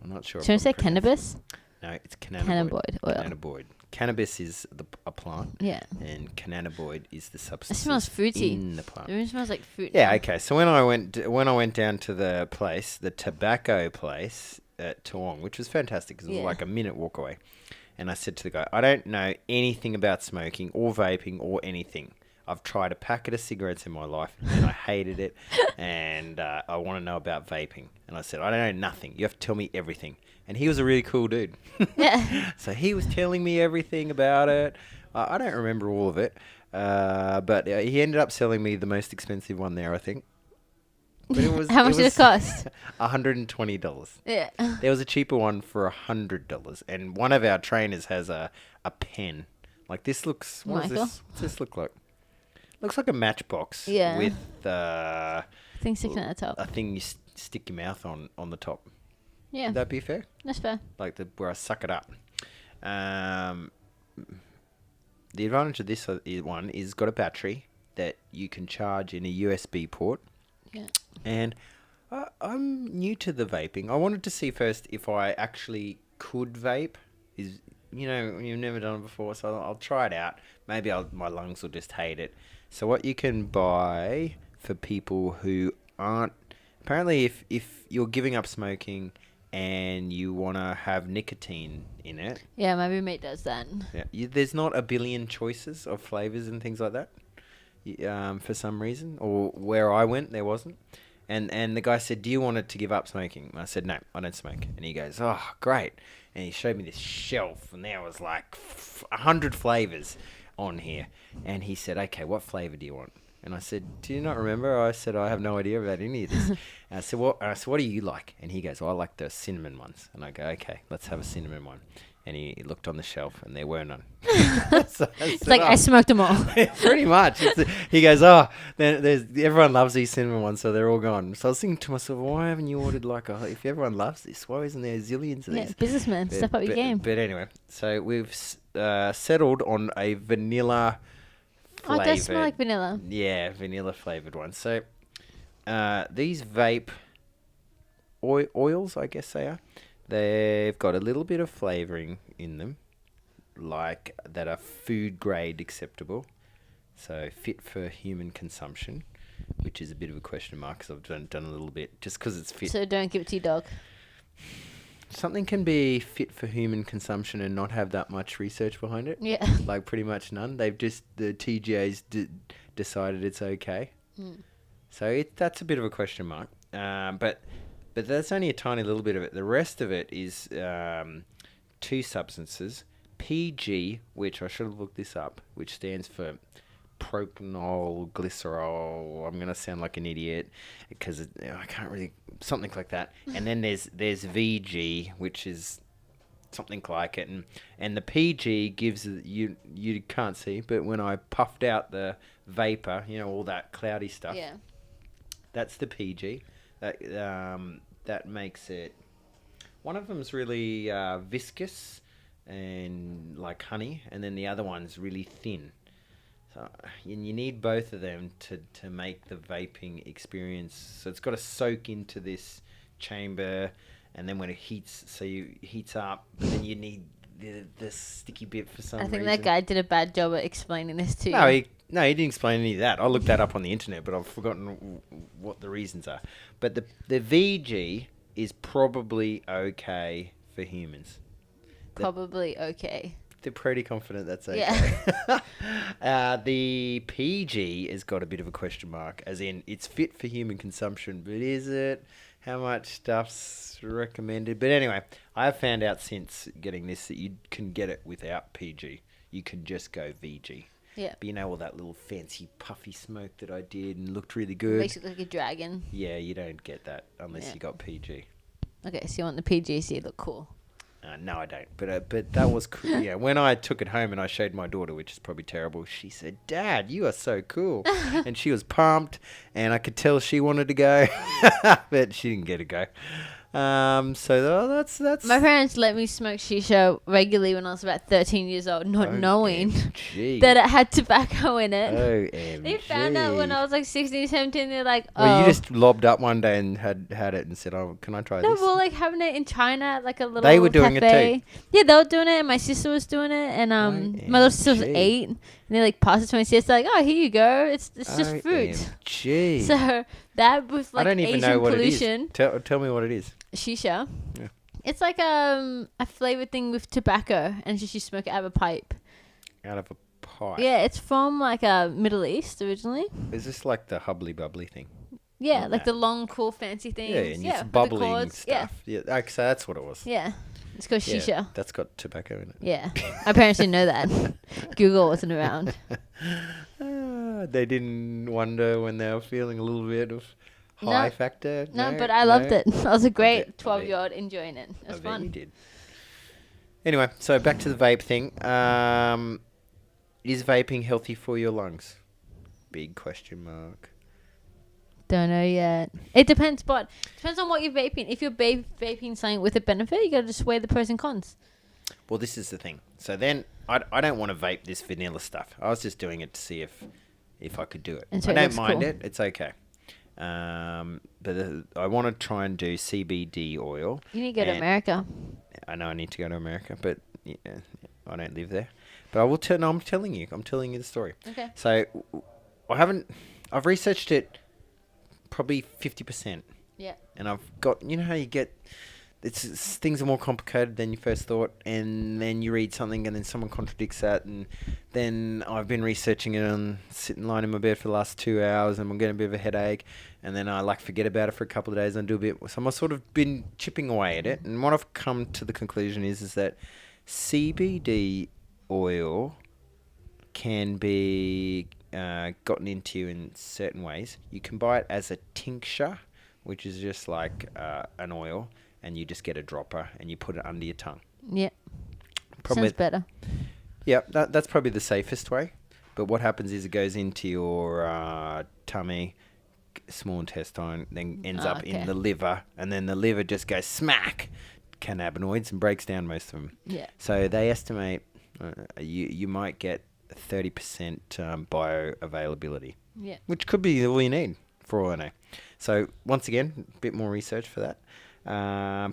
I'm not sure. Should I say cannabis? No, it's Cannabinoid oil. Cannabinoid. Cannabis is a plant. Yeah. And cannabinoid is the substance. It smells fruity. In the plant. It really smells like fruit. Yeah. Okay. So when I went down to the place, the tobacco place at Toowong, which was fantastic because it was like a minute walk away, and I said to the guy, I don't know anything about smoking or vaping or anything. I've tried a packet of cigarettes in my life and I hated it. And I want to know about vaping. And I said, I don't know nothing. You have to tell me everything. And he was a really cool dude. Yeah. So he was telling me everything about it. I don't remember all of it. But he ended up selling me the most expensive one there, I think. But it was, How much did it cost? $120. Yeah. There was a cheaper one for $100. And one of our trainers has a pen. Like this looks... What's this look like? Looks like a matchbox. Yeah. With... Thing sticking at the top. a thing you stick your mouth on the top. Yeah. Would that be fair? That's fair. Like where I suck it up. The advantage of this one is it's got a battery that you can charge in a USB port. Yeah. And I'm new to the vaping. I wanted to see first if I actually could vape. You've never done it before, so I'll try it out. Maybe my lungs will just hate it. So what you can buy for people who aren't... Apparently, if you're giving up smoking and you want to have nicotine in it... Yeah, my roommate does that. Yeah, there's not a billion choices of flavors and things like that. For some reason, or where I went, there wasn't. And the guy said, do you want it to give up smoking? And I said, no, I don't smoke. And he goes, oh, great. And he showed me this shelf, and there was like 100 flavors on here. And he said, okay, what flavor do you want? And I said, do you not remember? I said, I have no idea about any of this. And I said, what do you like? And he goes, well, I like the cinnamon ones. And I go, okay, let's have a cinnamon one. And he looked on the shelf, and there were none. So It's like, I smoked them all. Pretty much. He goes, everyone loves these cinnamon ones, so they're all gone. So I was thinking to myself, why haven't you ordered if everyone loves this, why isn't there zillions of these? Yeah, businessman, step up your game. But anyway, so we've settled on a vanilla flavored. Oh, it does smell like vanilla. Yeah, vanilla flavored one. So these vape oils, I guess they are. They've got a little bit of flavoring in them, like that are food grade acceptable, so fit for human consumption, which is a bit of a question mark because I've done a little bit just because it's fit. So don't give it to your dog. Something can be fit for human consumption and not have that much research behind it. Yeah. Like pretty much none. The TGA's decided it's okay. So that's a bit of a question mark. But that's only a tiny little bit of it. The rest of it is two substances. PG, which I should have looked this up, which stands for propanol glycerol. I'm going to sound like an idiot because I can't really... Something like that. And then there's VG, which is something like it. And the PG gives... You can't see, but when I puffed out the vapor, all that cloudy stuff. Yeah. That's the PG. That makes it... One of them's really viscous and like honey, and then the other one's really thin. So you need both of them to make the vaping experience. So it's got to soak into this chamber, and then when it heats up, but then you need the sticky bit for some reason. I think that guy did a bad job at explaining this to you. No, he didn't explain any of that. I looked that up on the internet, but I've forgotten what the reasons are. But the VG is probably okay for humans. Probably okay. They're pretty confident that's okay. Yeah. The PG has got a bit of a question mark, as in it's fit for human consumption, but is it? How much stuff's recommended? But anyway, I have found out since getting this that you can get it without PG. You can just go VG. Yeah. But all that little fancy puffy smoke that I did and looked really good. Makes it look like a dragon. Yeah, you don't get that unless you got PG. Okay, so you want the PG so you look cool. No, I don't. But that was cool. Yeah, when I took it home and I showed my daughter, which is probably terrible, she said, "Dad, you are so cool," and she was pumped, and I could tell she wanted to go, but she didn't get to go. So that's. My parents let me smoke shisha regularly when I was about 13 years old, not knowing that it had tobacco in it. OMG. They found out when I was like 16, 17. They're like, oh. Well, you just lobbed up one day and had it and said, "Oh, can I try this?" No, we were like having it in China at like a little They were doing cafe. it too. Yeah, they were doing it, and my sister was doing it, and my little sister was 8, and they like passed it to my sister, like, "Oh, here you go. It's just fruit." OMG. So that was like I don't even Asian know what pollution. it is. Tell me what it is. Shisha. Yeah. It's like a flavored thing with tobacco, and it's just you smoke it out of a pipe. Out of a pipe. Yeah, it's from like Middle East originally. Is this like the hubbly bubbly thing? Yeah, Not like that. the long, cool, fancy things. Yeah, and it's with the bubbling cords. stuff. Yeah. Okay, so that's what it was. Yeah. It's called Yeah, shisha. that's got tobacco in it. Yeah. My parents didn't know that. Google wasn't around. They didn't wonder when they were feeling a little bit of high factor. No, but I loved it. I was a great bet- 12-year-old enjoying it. It I was bet you fun. did. Anyway, so back to the vape thing. Is vaping healthy for your lungs? Big question mark. Don't know yet. It depends, but depends on what you're vaping. If you're vaping something with a benefit, you got to just weigh the pros and cons. Well, this is the thing. So then I don't want to vape this vanilla stuff. I was just doing it to see if I could do it. And so I it don't looks mind cool. it. It's okay. But I want to try and do CBD oil. You need to go to And- America. I know I need to go to America, but yeah, I don't live there. But I will tell. No, I'm telling you the story. Okay. So I've researched it probably 50%. Yeah. And I've got, you know how you get, things are more complicated than you first thought, and then you read something and then someone contradicts that, and then I've been researching it and sitting lying in my bed for the last 2 hours, and I'm getting a bit of a headache, and then I forget about it for a couple of days and do a bit. So I've sort of been chipping away at it, and what I've come to the conclusion is that CBD oil can be gotten into you in certain ways. You can buy it as a tincture, which is just like an oil, and you just get a dropper and you put it under your tongue. Yeah. Problem Sounds better. Yeah, that's probably the safest way. But what happens is it goes into your tummy, small intestine, then ends up in the liver, and then the liver just goes smack cannabinoids and breaks down most of them. Yeah. So they estimate you might get 30% bioavailability. Yeah. Which could be all you need, for all I know. So, once again, a bit more research for that.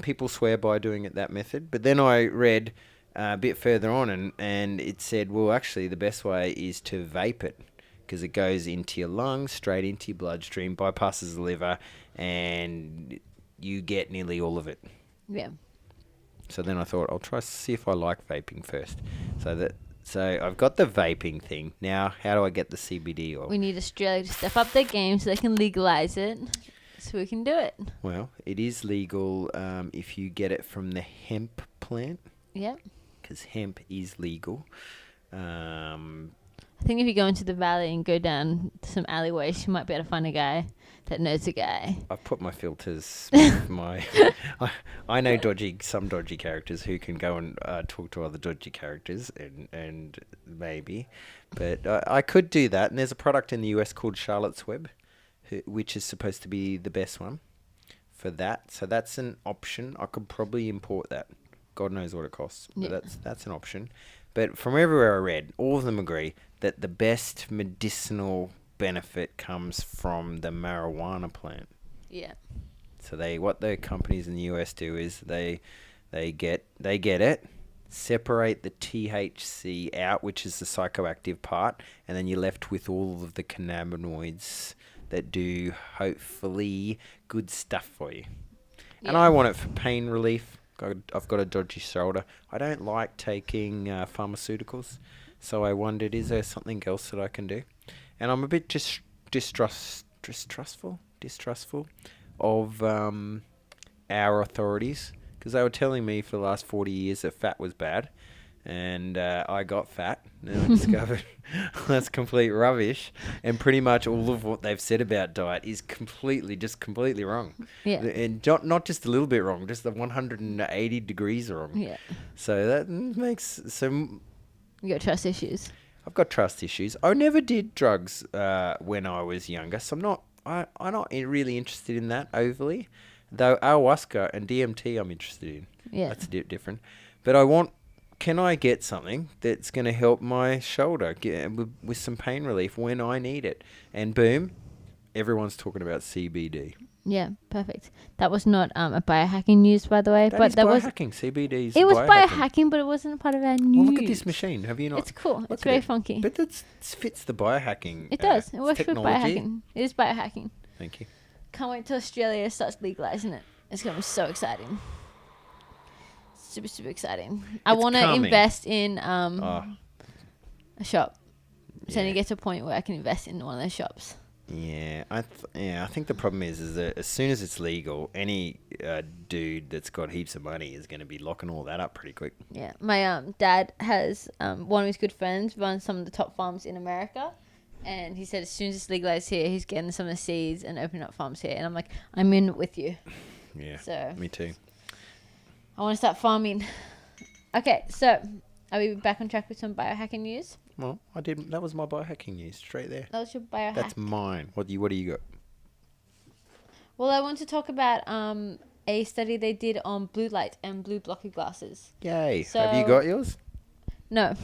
People swear by doing it that method. But then I read a bit further on, and it said, well, actually, the best way is to vape it, because it goes into your lungs, straight into your bloodstream, bypasses the liver, and you get nearly all of it. Yeah. So then I thought, I'll try to see if I like vaping first. So I've got the vaping thing. Now, how do I get the CBD oil? We need Australia to step up their game so they can legalize it, so we can do it. Well, it is legal if you get it from the hemp plant, Yeah. because hemp is legal. I think if you go into the valley and go down some alleyways, you might be able to find a guy that knows a guy. I've put my filters with my... I know some dodgy characters who can go and talk to other dodgy characters, and maybe. But I could do that, and there's a product in the US called Charlotte's Web, which is supposed to be the best one for that. So that's an option. I could probably import that. God knows what it costs, but Yeah. that's an option. But from everywhere I read, all of them agree that the best medicinal benefit comes from the marijuana plant. Yeah. So what the companies in the US do is they get it, separate the THC out, which is the psychoactive part, and then you're left with all of the cannabinoids that do hopefully good stuff for you. And Yeah. I want it for pain relief. I've got a dodgy shoulder. I don't like taking pharmaceuticals, so I wondered, is there something else that I can do? And I'm a bit distrustful of our authorities, because they were telling me for the last 40 years that fat was bad, and I got fat, and I discovered that's complete rubbish, and pretty much all of what they've said about diet is completely wrong. Yeah. And not just a little bit wrong, just the 180 degrees wrong. Yeah. So that makes some... You got trust issues. I've got trust issues. I never did drugs when I was younger, so I'm not really interested in that overly. Though ayahuasca and DMT I'm interested in. Yeah. That's different. But can I get something that's going to help my shoulder with some pain relief when I need it? And boom, everyone's talking about CBD. Yeah, perfect. That was not a biohacking news, by the way. That but is that was biohacking. CBD is it was biohacking. biohacking, but it wasn't part of our news. Well, look at this machine. Have you not? It's cool. Look It's at very it. funky. But that fits the biohacking. It does. It works with technology. biohacking. It is biohacking. Thank you. Can't wait till Australia starts legalizing it. It's going to be so exciting. Super, super exciting. I It's want to coming. invest in Oh, a shop. So I need to get to a point where I can invest in one of those shops. Yeah, I think the problem is that as soon as it's legal, any dude that's got heaps of money is going to be locking all that up pretty quick. Yeah, my dad has one of his good friends runs some of the top farms in America, and he said as soon as it's legalized here, he's getting some of the seeds and opening up farms here. And I'm like, I'm in with you. Yeah, so me too. I want to start farming. Okay, so are we back on track with some biohacking news? Well, I didn't. That was my biohacking news straight there. That was your biohack. That's mine. What do you got? Well, I want to talk about a study they did on blue light and blue blocker glasses. Yay! So, have you got yours? No.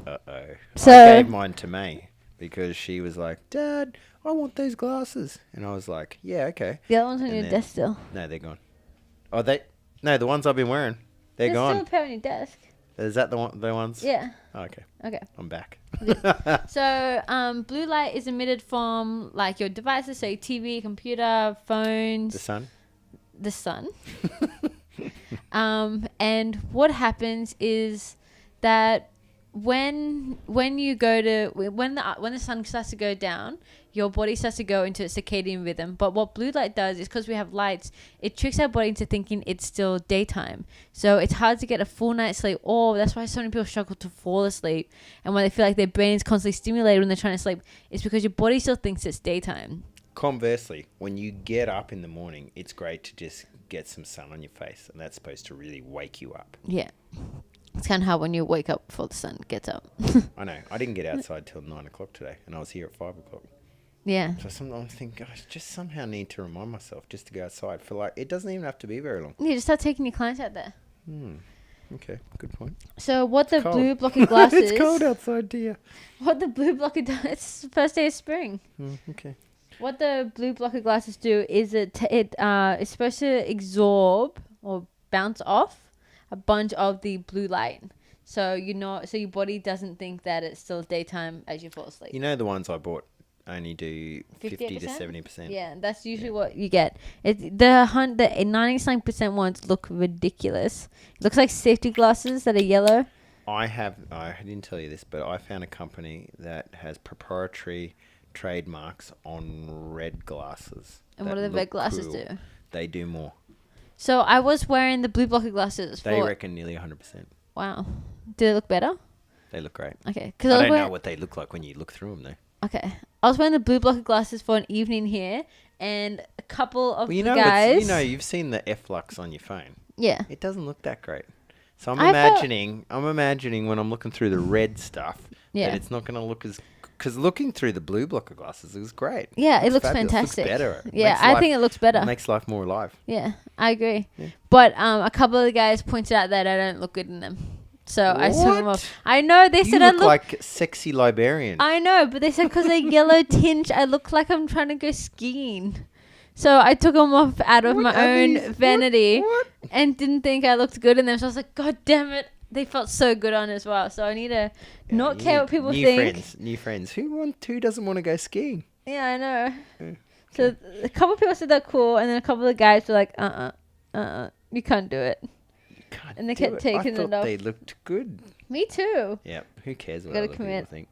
Uh-oh. So I gave mine to May because she was like, Dad, I want those glasses. And I was like, yeah, okay. The other one's on And your then- desk still. No, they're gone. Oh, no, the ones I've been wearing. They're There's gone. still a pair on your desk. Is that the ones? Yeah. Oh, okay. Okay. I'm back. So, blue light is emitted from like your devices, so your TV, computer, phones, The sun? the sun. And what happens is that when you go to when the sun starts to go down, your body starts to go into a circadian rhythm. But what blue light does is, because we have lights, it tricks our body into thinking it's still daytime. So it's hard to get a full night's sleep. That's why so many people struggle to fall asleep. And when they feel like their brain is constantly stimulated when they're trying to sleep, it's because your body still thinks it's daytime. Conversely, when you get up in the morning, it's great to just get some sun on your face, and that's supposed to really wake you up. Yeah. It's kind of hard when you wake up before the sun gets up. I know. I didn't get outside till 9 o'clock today, and I was here at 5 o'clock. Yeah. So sometimes I think, gosh, just somehow need to remind myself just to go outside for like, it doesn't even have to be very long. You just start taking your clients out there. Okay, good point. So what the Cold. blue blocker glasses... It's cold outside, dear. What the blue blocker does... It's the first day of spring. Okay. What the blue blocker glasses do is it's supposed to absorb or bounce off a bunch of the blue light. So your body doesn't think that it's still daytime as you fall asleep. You know, the ones I bought only do 50 to 58%? 70%. Yeah, that's usually what you get. The 99% ones look ridiculous. It looks like safety glasses that are yellow. I didn't tell you this, but I found a company that has proprietary trademarks on red glasses. And what do the red glasses do? They do more. So I was wearing the blue blocker glasses. They reckon nearly 100%. Wow. Do they look better? They look great. Okay. I don't know what they look like when you look through them, though. Okay. I was wearing the blue blocker glasses for an evening here, and a couple of Well, guys... you've seen the F-Lux on your phone. Yeah. It doesn't look that great. So I'm imagining when I'm looking through the red stuff that it's not going to look as... Because looking through the blue blocker glasses is great. Yeah, it looks fabulous. fantastic. It looks better. Yeah, I think it looks better. It makes life more alive. Yeah, I agree. Yeah. But a couple of the guys pointed out that I don't look good in them. So I took them What? off. I know, they You said I look look... like sexy librarian. I know, but they said because they're yellow tinge, I look like I'm trying to go skiing. So I took them off out of my own vanity and didn't think I looked good in them. So I was like, God damn it. They felt so good on as well. So I need to not care what people think. New friends. Who doesn't want to go skiing? Yeah, I know. Okay. So a couple of people said they're cool, and then a couple of guys were like, you can't do it. You can't And they do kept it. taking I it thought off. they looked good. Me too. Yeah. Who cares what Gotta other commit. people think?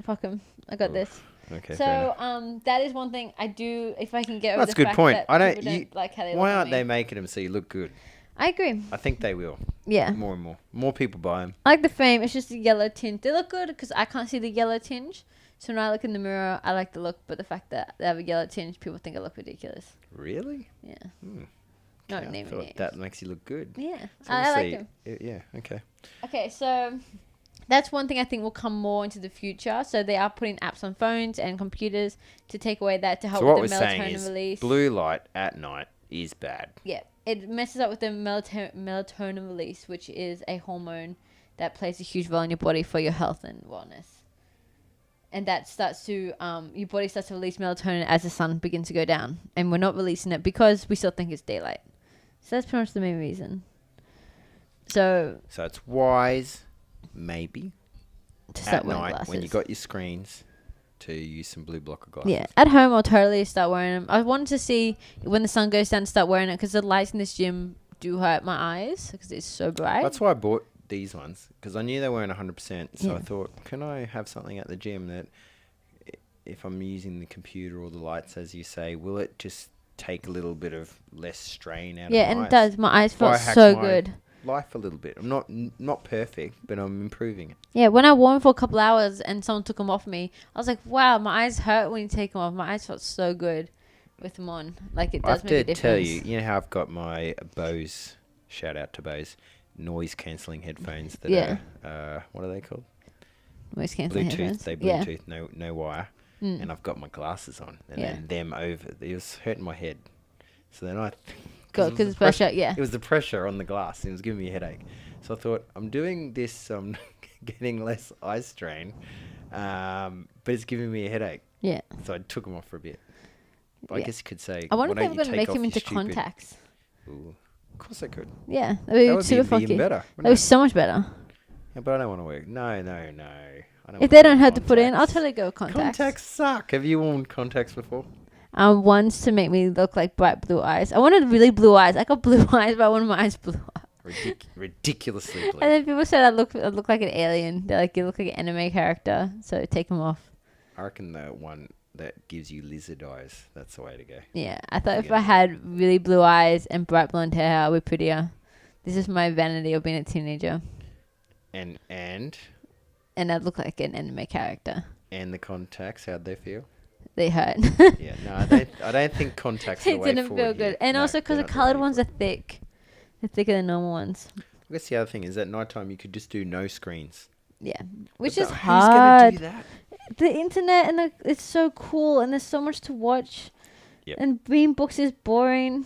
Fuck them. I got this. Okay. fair enough. So that is one thing I do if I can get over That's a the good fact point. that I don't. people don't like how they Why look aren't at they me. making them so you look good? I agree. I think they will. Yeah. More and more. More people buy them. I like the frame. It's just the yellow tint. They look good because I can't see the yellow tinge. So when I look in the mirror, I like the look. But the fact that they have a yellow tinge, people think I look ridiculous. Really? Yeah. Okay, Not I naming thought names. that makes you look good. Yeah. So I like obviously- them. Yeah. Okay. Okay, so that's one thing I think will come more into the future. So they are putting apps on phones and computers to take away that to help So what we're with the saying melatonin is release. blue light at night is bad. Yeah, it messes up with the melatonin release, which is a hormone that plays a huge role in your body for your health and wellness. And that starts to, your body starts to release melatonin as the sun begins to go down. And we're not releasing it because we still think it's daylight. So that's pretty much the main reason. So it's wise, maybe, to start at wearing night glasses. when you got your screens to use some blue blocker glasses. Yeah, at home I'll totally start wearing them. I wanted to see when the sun goes down to start wearing it because the lights in this gym do hurt my eyes because it's so bright. That's why I bought these ones because I knew they weren't 100%. So Yeah. I thought, can I have something at the gym that if I'm using the computer or the lights, as you say, will it just take a little bit of less strain out Yeah, of and my it eyes? does. My eyes felt Biohack so my good. life a little bit. I'm not perfect, but I'm improving it. Yeah, when I wore them for a couple hours and someone took them off me, I was like, wow, my eyes hurt when you take them off. My eyes felt so good with them on. Like, it I does have make a to difference. tell you, you know how I've got my Bose, shout out to Bose, noise cancelling headphones that Yeah. are, what are they called? Noise cancelling Bluetooth. headphones. They Yeah. Bluetooth, no wire. Mm. And I've got my glasses on, and Yeah. then them over. It was hurting my head. So then I, Good, because it's pressure, yeah. it was the pressure on the glass. It was giving me a headache. So I thought, I'm doing this, getting less eye strain, but it's giving me a headache. Yeah. So I took them off for a bit. But I Yeah. guess you could say, I wonder why if don't they're you going to take make off him your into stupid... contacts. Ooh, of course I could. Yeah. That That would be would super be funky. even better. That wouldn't was it? so much better. Yeah, but I don't want to wear... No. I don't If wanna they don't wear have to put in, I'll contacts. totally go with contacts. Contacts suck. Have you worn contacts before? Once to make me look like bright blue eyes. I wanted really blue eyes. I got blue eyes, but I wanted my eyes blue. Ridiculously blue. And then people said I look like an alien. They're like, you look like an anime character. So take them off. I reckon the one that gives you lizard eyes, that's the way to go. Yeah, I thought if Yeah. I had really blue eyes and bright blonde hair, I'd be prettier. This is my vanity of being a teenager. And And I'd look like an anime character. the contacts, how'd they feel? They hurt. Yeah, no, I don't think contacts are It the way didn't forward feel good. here. And No, also because they're the not coloured way ones are forward. thick. They're thicker than normal ones. I guess the other thing is at night time you could just do no screens. Yeah. Which But is who's hard. gonna do that? The internet and it's so cool and there's so much to watch. Yep. And reading books is boring.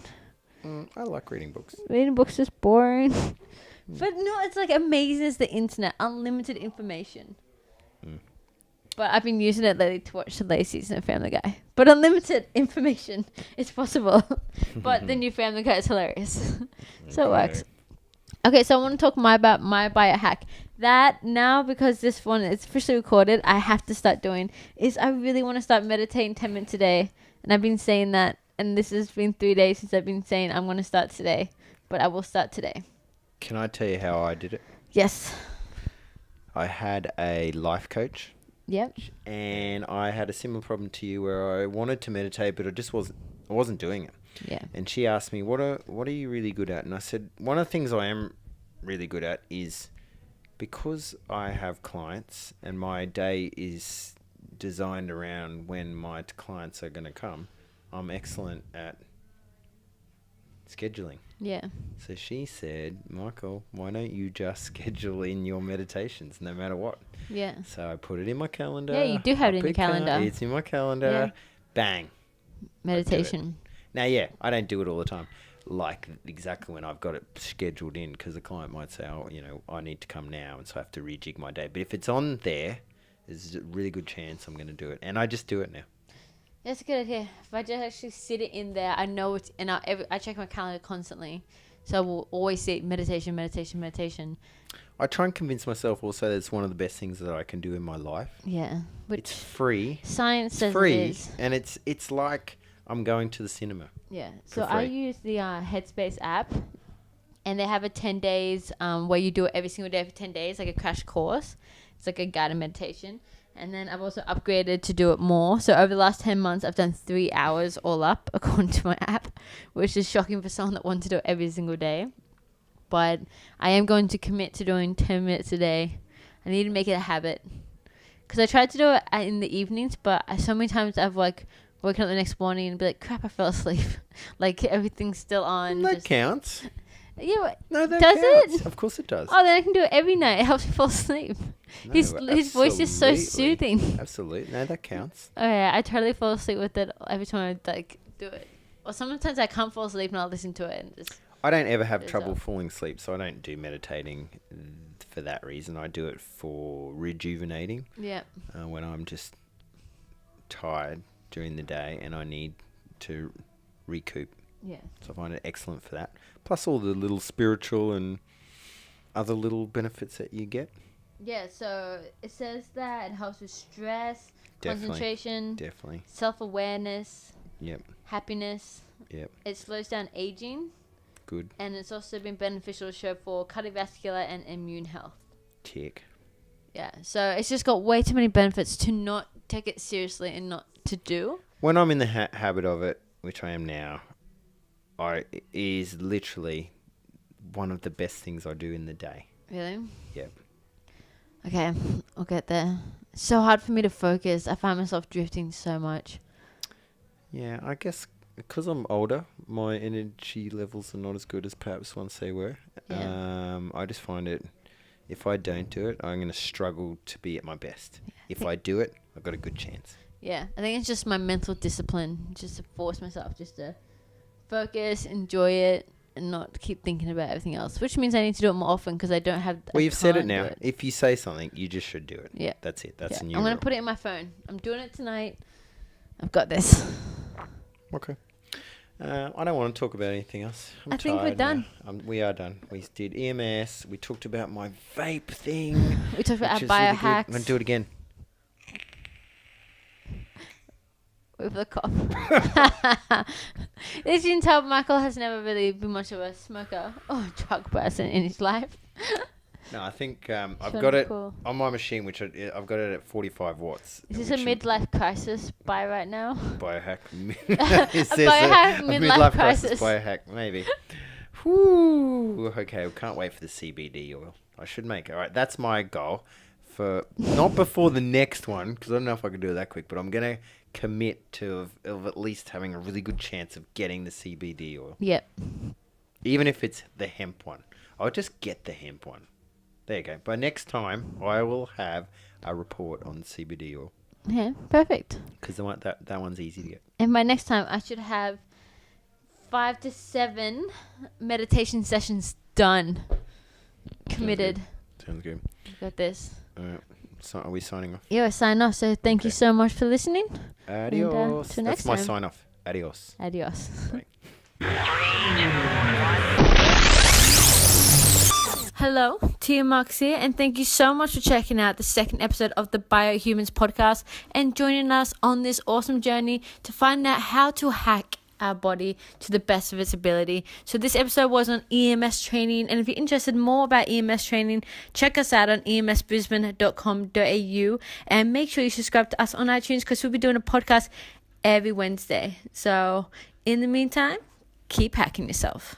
I like reading books. Reading books is boring. But no, it's like amazing as the internet. Unlimited information. Mm. But I've been using it lately to watch the latest season of Family Guy. But unlimited information is possible. But the new Family Guy is hilarious. So it works. Okay, so I want to talk about my biohack. That now, because this one is officially recorded, I have to start doing is I really want to start meditating 10 minutes a day. And I've been saying that, and this has been 3 days since I've been saying I'm going to start today. But I will start today. Can I tell you how I did it? Yes. I had a life coach. Yep. And I had a similar problem to you where I wanted to meditate, but I wasn't doing it. Yeah. And she asked me, what are you really good at? And I said, one of the things I am really good at is because I have clients and my day is designed around when my clients are going to come, I'm excellent at scheduling. Yeah. So she said, Michael, why don't you just schedule in your meditations no matter what? Yeah. So I put it in my calendar. Yeah, you do have I it in your pick a- calendar. It's in my calendar. Yeah. Bang. Meditation. Now, yeah, I don't do it all the time, like exactly when I've got it scheduled in, because the client might say, oh, I need to come now, and so I have to rejig my day. But if it's on there, there's a really good chance I'm going to do it. And I just do it now. That's a good idea. If I just actually sit it in there, I know it's, and I check my calendar constantly. So I will always say meditation, meditation, meditation. I try and convince myself also that it's one of the best things that I can do in my life. Yeah. Which It's free. science says It's free, it is. and it's like I'm going to the cinema. Yeah. for So I free. use the Headspace app, and they have a 10 days where you do it every single day for 10 days, like a crash course. It's like a guided meditation. And then I've also upgraded to do it more. So over the last 10 months, I've done 3 hours all up, according to my app, which is shocking for someone that wants to do it every single day. But I am going to commit to doing 10 minutes a day. I need to make it a habit. Because I tried to do it in the evenings, but so many times I've woken up the next morning and be like, crap, I fell asleep. Like everything's still on. That counts. Yeah, but No, that Does counts. it? Of course it does. oh, then I can do it every night. It helps me fall asleep. No, His voice is so absolutely. soothing. Absolutely. No, that counts. Oh yeah, I totally fall asleep with it every time I do it. Or sometimes I can't fall asleep and I'll listen to it and just. I don't ever have There's trouble a- falling asleep, so I don't do meditating for that reason. I do it for rejuvenating Yeah. when I'm just tired during the day and I need to recoup. Yeah. So I find it excellent for that. Plus all the little spiritual and other little benefits that you get. Yeah. So it says that it helps with stress, Definitely. concentration, Definitely. self-awareness, Yep. happiness. Yep. It slows down aging. good. And it's also been beneficial to show for cardiovascular and immune health. Tick. Yeah, so it's just got way too many benefits to not take it seriously and not to do. When I'm in the habit of it, which I am now, it is literally one of the best things I do in the day. Really? Yeah. Okay, I'll get there. It's so hard for me to focus. I find myself drifting so much. Yeah, I guess because I'm older, my energy levels are not as good as perhaps once they were. Yeah. I just find it, if I don't do it, I'm going to struggle to be at my best. Yeah, if I do it, I've got a good chance. Yeah, I think it's just my mental discipline, just to force myself just to focus, enjoy it, and not keep thinking about everything else, which means I need to do it more often because I don't have. Well, you've said it now. If you say something, you just should do it. Yeah. That's it. That's a new I'm going rule. to put it in my phone. I'm doing it tonight. I've got this. Okay. I don't want to talk about anything else. I think we're done. We are done. We did EMS. We talked about my vape thing. We talked about our really biohacks. I'm going to do it again. With the cough. As you can tell, Michael has never really been much of a smoker or drug person in his life. No, I think I've really got it cool. on my machine, which I've got it at 45 watts. Is this a midlife crisis by right now? Biohack. A midlife crisis. Biohack, maybe. Whew. Okay, we can't wait for the CBD oil. I should make it. All right, that's my goal. For not before the next one, because I don't know if I can do it that quick, but I'm going to commit to of at least having a really good chance of getting the CBD oil. Yep. Even if it's the hemp one. I'll just get the hemp one. There you go. By next time, I will have a report on CBD oil. Yeah, perfect. Because that one's easy to get. And by next time, I should have 5 to 7 meditation sessions done. Committed. Sounds good. Got this. All right. So are we signing off? Yeah, sign off. So thank you so much for listening. Adios. till next That's my time. sign off. Adios. Adios. Bye. Hello, Tia Marks here, and thank you so much for checking out the second episode of the BIOHUMANS podcast and joining us on this awesome journey to find out how to hack our body to the best of its ability. So this episode was on EMS training, and if you're interested more about EMS training, check us out on emsbrisbane.com.au and make sure you subscribe to us on iTunes because we'll be doing a podcast every Wednesday. So in the meantime, keep hacking yourself.